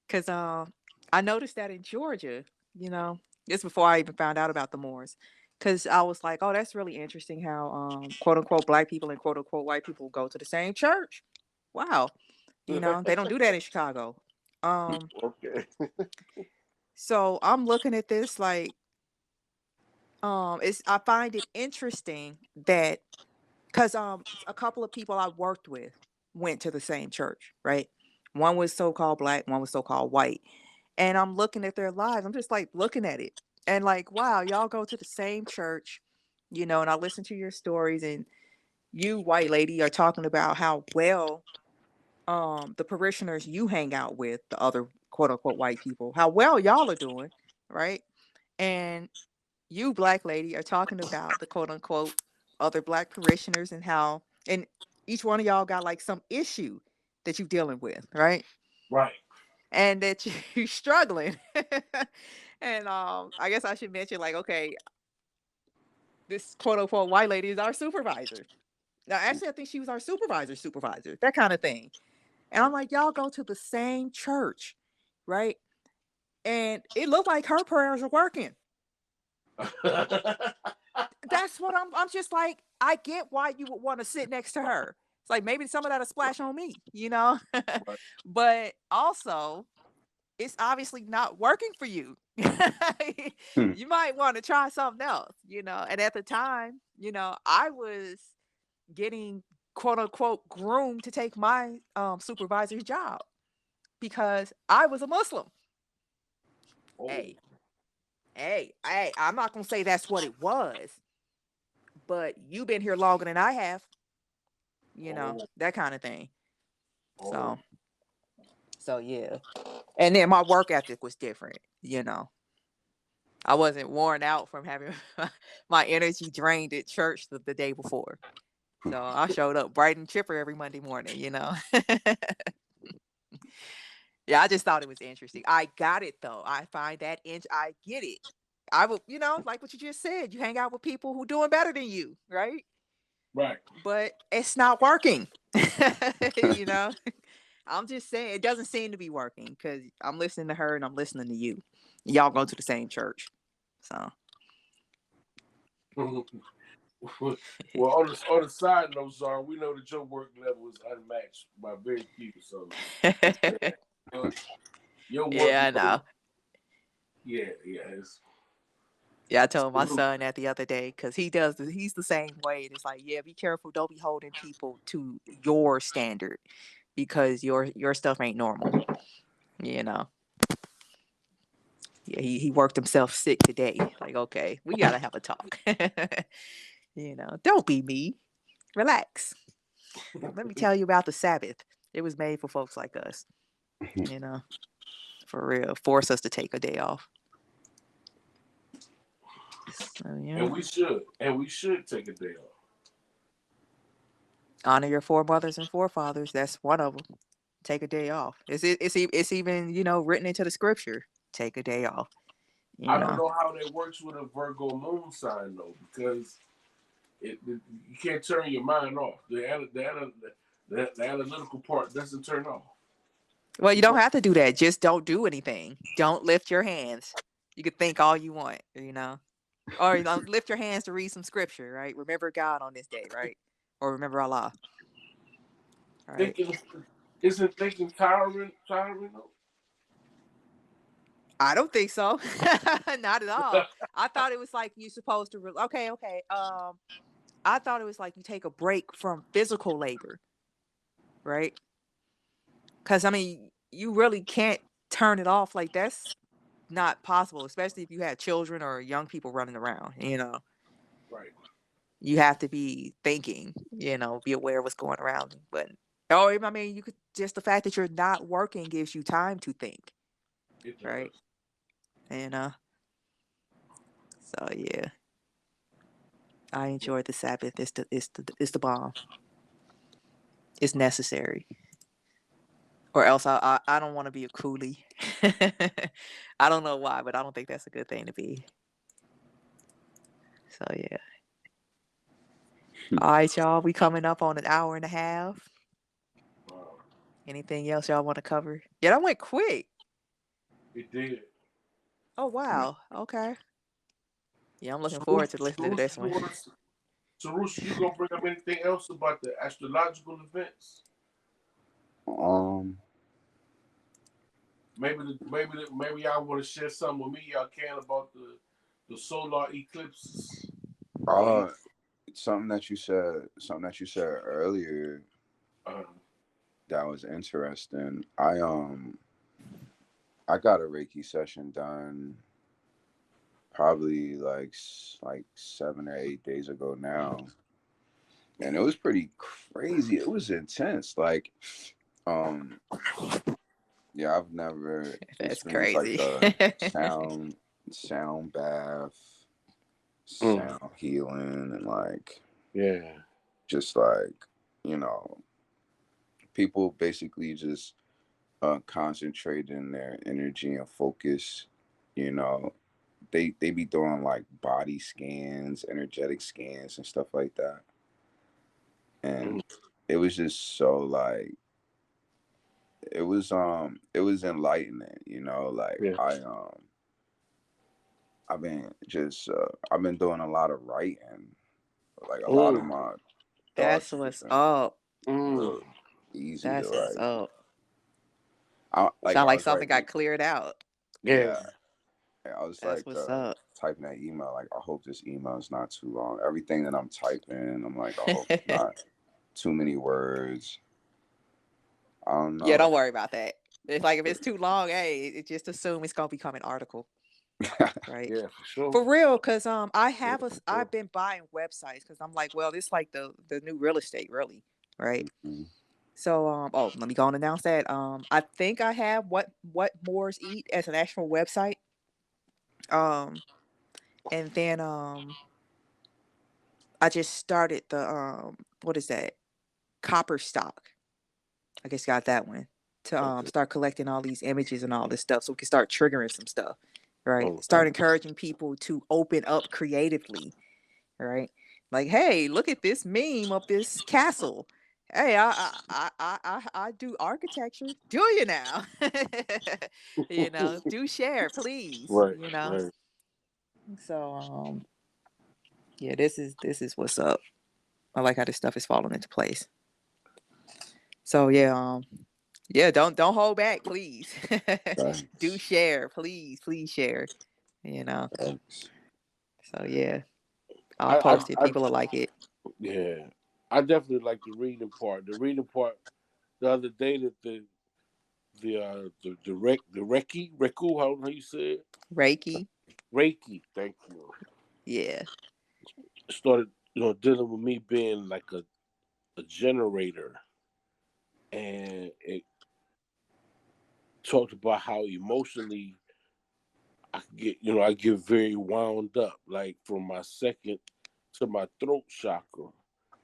Speaker 1: because I noticed that in Georgia, you know, this before I even found out about the Moors, because I was like, oh, that's really interesting how quote unquote black people and quote unquote white people go to the same church. Wow, they don't do that in Chicago. Um,
Speaker 2: okay.
Speaker 1: so I'm looking at this like, it's I find it interesting that because a couple of people I worked with went to the same church, right? One was so-called black, one was so-called white. And I'm looking at their lives. I'm just like looking at it. And like, wow, y'all go to the same church, and I listen to your stories, and you, white lady, are talking about how well the parishioners you hang out with, the other quote unquote white people, how well y'all are doing, right? And you, black lady, are talking about the quote unquote other black parishioners and how, and each one of y'all got like some issue that you're dealing with, right?
Speaker 2: Right.
Speaker 1: And that you're struggling. And I guess I should mention, like, okay, this quote unquote white lady is our supervisor. Now, actually, I think she was our supervisor, that kind of thing. And I'm like, y'all go to the same church, right? And it looked like her prayers are working. That's what I'm just like, I get why you would want to sit next to her. It's like maybe some of that'll splash on me,
Speaker 2: Right.
Speaker 1: But also, it's obviously not working for you.
Speaker 3: Hmm.
Speaker 1: You might want to try something else, And at the time, I was getting quote unquote groomed to take my supervisor's job because I was a Muslim.
Speaker 2: Oh.
Speaker 1: Hey, I'm not gonna say that's what it was, but you've been here longer than I have,
Speaker 2: Oh.
Speaker 1: that kind of thing.
Speaker 2: Oh.
Speaker 1: So yeah. And then my work ethic was different, I wasn't worn out from having my energy drained at church the day before. So I showed up bright and chipper every Monday morning. Yeah, I just thought it was interesting. I got it though. I find that I get it. I would, like what you just said, you hang out with people who doing better than you, right?
Speaker 2: Right.
Speaker 1: But it's not working. you know, I'm just saying it doesn't seem to be working because I'm listening to her and I'm listening to you. Y'all go to the same church, so.
Speaker 2: Well, on the side note, Zara, we know that your work level is unmatched by very few. So your work,
Speaker 1: Yeah, I know.
Speaker 2: yeah, it's
Speaker 1: Yeah, I told my
Speaker 2: salute.
Speaker 1: son that the other day because he's the same way. And it's like, yeah, be careful. Don't be holding people to your standard because your stuff ain't normal. You know. Yeah, he worked himself sick today. Like, okay, we gotta have a talk. Don't be me. Relax. Let me tell you about the Sabbath. It was made for folks like us. You know, for real. Force us to take a day off. So yeah.
Speaker 2: And we should take a day off.
Speaker 1: Honor your foremothers and forefathers. That's one of them. Take a day off. It's even written into the scripture. Take a day off. You
Speaker 2: I don't
Speaker 1: know.
Speaker 2: know how that works with a Virgo moon sign though, because you can't turn your mind off. The analytical part doesn't turn off.
Speaker 1: Well, you
Speaker 2: You
Speaker 1: don't
Speaker 2: know?
Speaker 1: have to do that. Just don't do anything. Don't lift your hands. You can think all you want. Or lift your hands to read some scripture, right? Remember God on this day, right? Or remember Allah, right?
Speaker 2: Thinking isn't thinking tiring though?
Speaker 1: I don't think so. Not at all. I thought it was like you supposed to. Okay. I thought it was like you take a break from physical labor, right? Because I mean, you really can't turn it off. Like that's not possible, especially if you have children or young people running around.
Speaker 2: Right.
Speaker 1: You have to be thinking. Be aware of what's going around. But I mean, you could just the fact that you're not working gives you time to think,
Speaker 2: It
Speaker 1: right?
Speaker 2: does.
Speaker 1: And so yeah, I enjoyed the Sabbath. It's the bomb. It's necessary. Or else I don't want to be a coolie. I don't know why, but I don't think that's a good thing to be. So yeah. All right, y'all. We coming up on an hour and a half.
Speaker 2: Wow.
Speaker 1: Anything else y'all want to cover? Yeah, that went quick.
Speaker 2: It did.
Speaker 1: Oh wow. Okay. Yeah, I'm looking forward
Speaker 2: Sarush,
Speaker 1: to listening to
Speaker 2: Sarush,
Speaker 1: this
Speaker 2: you
Speaker 1: one.
Speaker 2: want to, Sarush, you gonna bring up anything else about the astrological events?
Speaker 3: Um,
Speaker 2: Maybe y'all want to share something with me. Y'all can about the solar eclipses.
Speaker 3: uh, something that you said earlier
Speaker 2: Uh,
Speaker 3: that was interesting. I got a Reiki session done probably like 7 or 8 days ago now, and it was pretty crazy. It was intense. Like, um, yeah, I've never
Speaker 1: That's
Speaker 3: experienced like
Speaker 1: crazy.
Speaker 3: a sound bath,
Speaker 2: mm,
Speaker 3: sound healing, and like
Speaker 2: yeah.
Speaker 3: just like you know, people basically just concentrating their energy and focus. You know, they be doing like body scans, energetic scans, and stuff like that,
Speaker 2: Mm,
Speaker 3: and it was just so like it was enlightening. You know, like
Speaker 2: yeah.
Speaker 3: I've been doing a lot of writing. Like a lot of
Speaker 2: Mm,
Speaker 3: my
Speaker 1: That's
Speaker 3: thoughts have
Speaker 1: what's
Speaker 3: been
Speaker 1: up.
Speaker 2: mm.
Speaker 3: real easy to
Speaker 1: That's what's
Speaker 3: write.
Speaker 1: up.
Speaker 3: Like
Speaker 1: Sound
Speaker 3: I
Speaker 1: like
Speaker 3: was
Speaker 1: something got
Speaker 3: writing,
Speaker 1: cleared out.
Speaker 2: Yeah.
Speaker 3: yeah. I was
Speaker 1: That's
Speaker 3: like
Speaker 1: what's up.
Speaker 3: typing that email. Like I hope this email is not too long. Everything that I'm typing, I'm like I hope it's not too many words. I don't
Speaker 1: Yeah,
Speaker 3: know.
Speaker 1: don't worry about that. It's like if it's too long, hey, just assume it's gonna become an article, right?
Speaker 2: Yeah, for sure.
Speaker 1: For real, cause
Speaker 2: Yeah, for
Speaker 1: I've
Speaker 2: sure.
Speaker 1: been buying websites because I'm like, well, this like the new real estate, really, right?
Speaker 3: Mhm.
Speaker 1: So oh, let me go and announce that. I think I have what Moors eat as an actual website. Um, and then I just started the what is that? Copper stock. I guess got that one to
Speaker 2: Okay.
Speaker 1: start collecting all these images and all this stuff so we can start triggering some stuff, right?
Speaker 2: Oh,
Speaker 1: Start encouraging people to open up creatively, right? Like, hey, look at this meme of this castle. Hey, I do architecture. Do you now? Do share, please.
Speaker 2: right, right.
Speaker 1: So yeah, this is what's up. I like how this stuff is falling into place. So yeah, yeah, don't hold back, please. Do
Speaker 3: Thanks.
Speaker 1: share, please, please share. You know.
Speaker 3: Thanks.
Speaker 1: So yeah, I'll
Speaker 2: I, I,
Speaker 1: post it.
Speaker 2: I,
Speaker 1: People will like it.
Speaker 2: yeah. I definitely like the reading part. The reading part. The other day that the Reku, how you say it?
Speaker 1: Reiki.
Speaker 2: Reiki. Thank you.
Speaker 1: Yeah.
Speaker 2: Started dealing with me being like a generator, and it talked about how emotionally I get very wound up, like from my second to my throat chakra.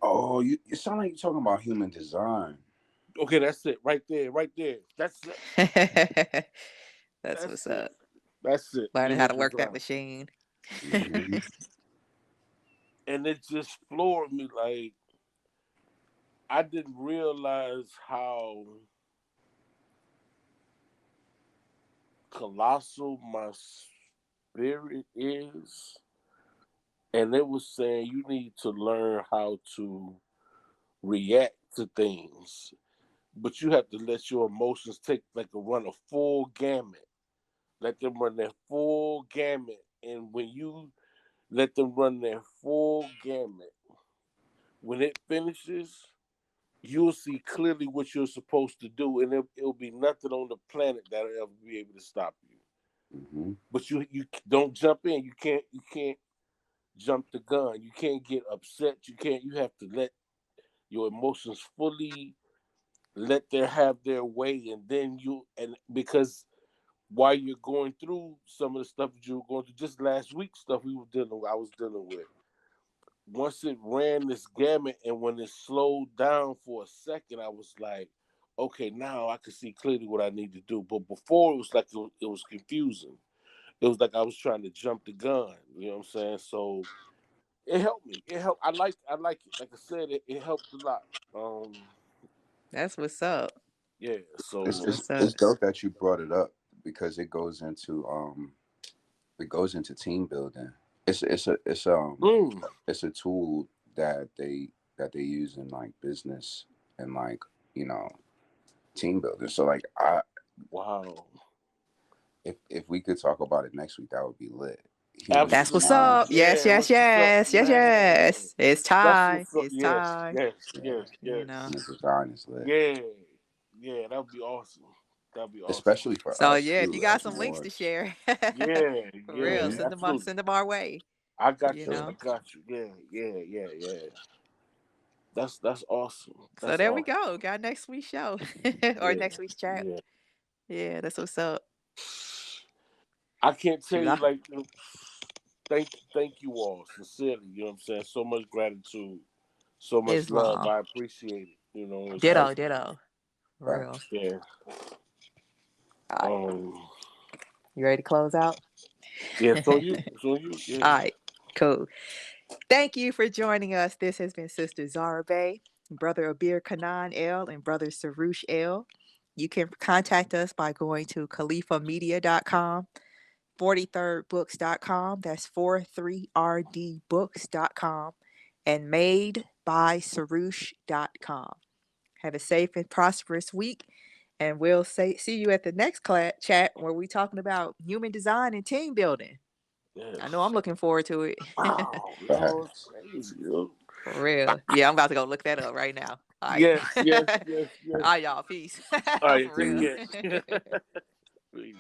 Speaker 3: Oh, you sound like you're talking about human design.
Speaker 2: Okay, that's it, right there, right there. That's it.
Speaker 1: That's
Speaker 2: That's
Speaker 1: what's
Speaker 2: it.
Speaker 1: up.
Speaker 2: That's it.
Speaker 1: Learning how
Speaker 2: Human
Speaker 1: to work that
Speaker 2: design,
Speaker 1: machine.
Speaker 3: Hmm.
Speaker 2: and it just floored me. Like I didn't realize how colossal my spirit is, and it was saying you need to learn how to react to things, but you have to let your emotions take like a run a full gamut. Let them run their full gamut, and when you let them run their full gamut, when it finishes, you'll see clearly what you're supposed to do, and it'll be nothing on the planet that'll ever be able to stop you.
Speaker 3: Hmm.
Speaker 2: But you don't jump in. You can't jump the gun. You can't get upset. You can't. You have to let your emotions fully let their have their way, and then because while you're going through some of the stuff that you were going through, just last week stuff I was dealing with. Once it ran this gamut, and when it slowed down for a second, I was like, okay, now I can see clearly what I need to do. But before it was like it was confusing. It was like I was trying to jump the gun. You know what I'm saying? So it helped me. It helped. I like it. Like I said, it helped a lot.
Speaker 1: That's what's up.
Speaker 2: Yeah.
Speaker 3: It's,
Speaker 1: That's
Speaker 2: So
Speaker 3: it's
Speaker 1: what's up.
Speaker 3: it's dope that you brought it up because it goes into team building.
Speaker 2: mm,
Speaker 3: It's a tool that they use in like business and like you know team building. So like
Speaker 2: wow.
Speaker 3: if we could talk about it next week, that would be lit. Human
Speaker 1: That's what's
Speaker 2: Absolutely.
Speaker 3: design.
Speaker 1: up. Yes,
Speaker 2: Yeah.
Speaker 1: yes,
Speaker 2: What's up,
Speaker 1: yes, yes,
Speaker 2: man?
Speaker 1: yes. It's
Speaker 2: That's
Speaker 1: time.
Speaker 2: what's up.
Speaker 1: It's
Speaker 2: Yes.
Speaker 1: time.
Speaker 2: Yes.
Speaker 3: Yeah,
Speaker 2: Yes.
Speaker 1: You know.
Speaker 2: Yes.
Speaker 3: human design is lit,
Speaker 2: Yeah. Yeah. That'd be awesome. That'd be awesome.
Speaker 3: especially for
Speaker 1: So
Speaker 3: us
Speaker 1: yeah, if
Speaker 3: too
Speaker 1: you got
Speaker 3: as
Speaker 1: some links to
Speaker 3: Moors.
Speaker 1: share,
Speaker 2: Yeah.
Speaker 1: for
Speaker 2: Yeah.
Speaker 1: real,
Speaker 3: Hmm.
Speaker 2: Absolutely.
Speaker 1: send them our way.
Speaker 2: I
Speaker 3: For
Speaker 2: got
Speaker 1: You
Speaker 2: you.
Speaker 3: sure.
Speaker 2: I
Speaker 1: know.
Speaker 2: got you. Yeah. Yeah. Yeah. Yeah. That's awesome.
Speaker 1: So
Speaker 2: That's
Speaker 1: there we
Speaker 2: awesome.
Speaker 1: go. Got next week's show or
Speaker 2: Yeah.
Speaker 1: next week's chat.
Speaker 2: Yeah.
Speaker 1: Yeah, that's what's up.
Speaker 2: I can't tell
Speaker 1: Shoot,
Speaker 2: you like thank you all sincerely. You know what I'm saying? So much gratitude, so much love.
Speaker 1: Islam.
Speaker 2: I appreciate it. You know, it's like
Speaker 1: Ditto, ditto. For real.
Speaker 3: Facts.
Speaker 2: yeah.
Speaker 1: All right.
Speaker 2: Um.
Speaker 1: You ready to close out?
Speaker 2: Yeah.
Speaker 1: All
Speaker 2: It's on you. It's on you. Yeah.
Speaker 1: right. Cool. Thank you for joining us. This has been Sister Zara Bay, Brother Abir Chanan L, and Brother Sarush L. You can contact us by going to califamedia.com, 43rdbooks.com. That's 43rdbooks.com, and madebysarush.com. Have a safe and prosperous week. And we'll see you at the next chat where we're talking about human design and team building. I know I'm
Speaker 2: Yes.
Speaker 1: looking forward to it.
Speaker 2: Wow. No, it's
Speaker 3: Facts.
Speaker 2: crazy. Yo.
Speaker 1: For real. Yeah, I'm about to go look that up right now. All right.
Speaker 2: Yes. Yes. Yes.
Speaker 1: All
Speaker 2: Yes.
Speaker 1: right, y'all. Peace.
Speaker 2: All right.
Speaker 1: For
Speaker 2: Take
Speaker 1: real.
Speaker 3: Peace.
Speaker 2: care. Peace.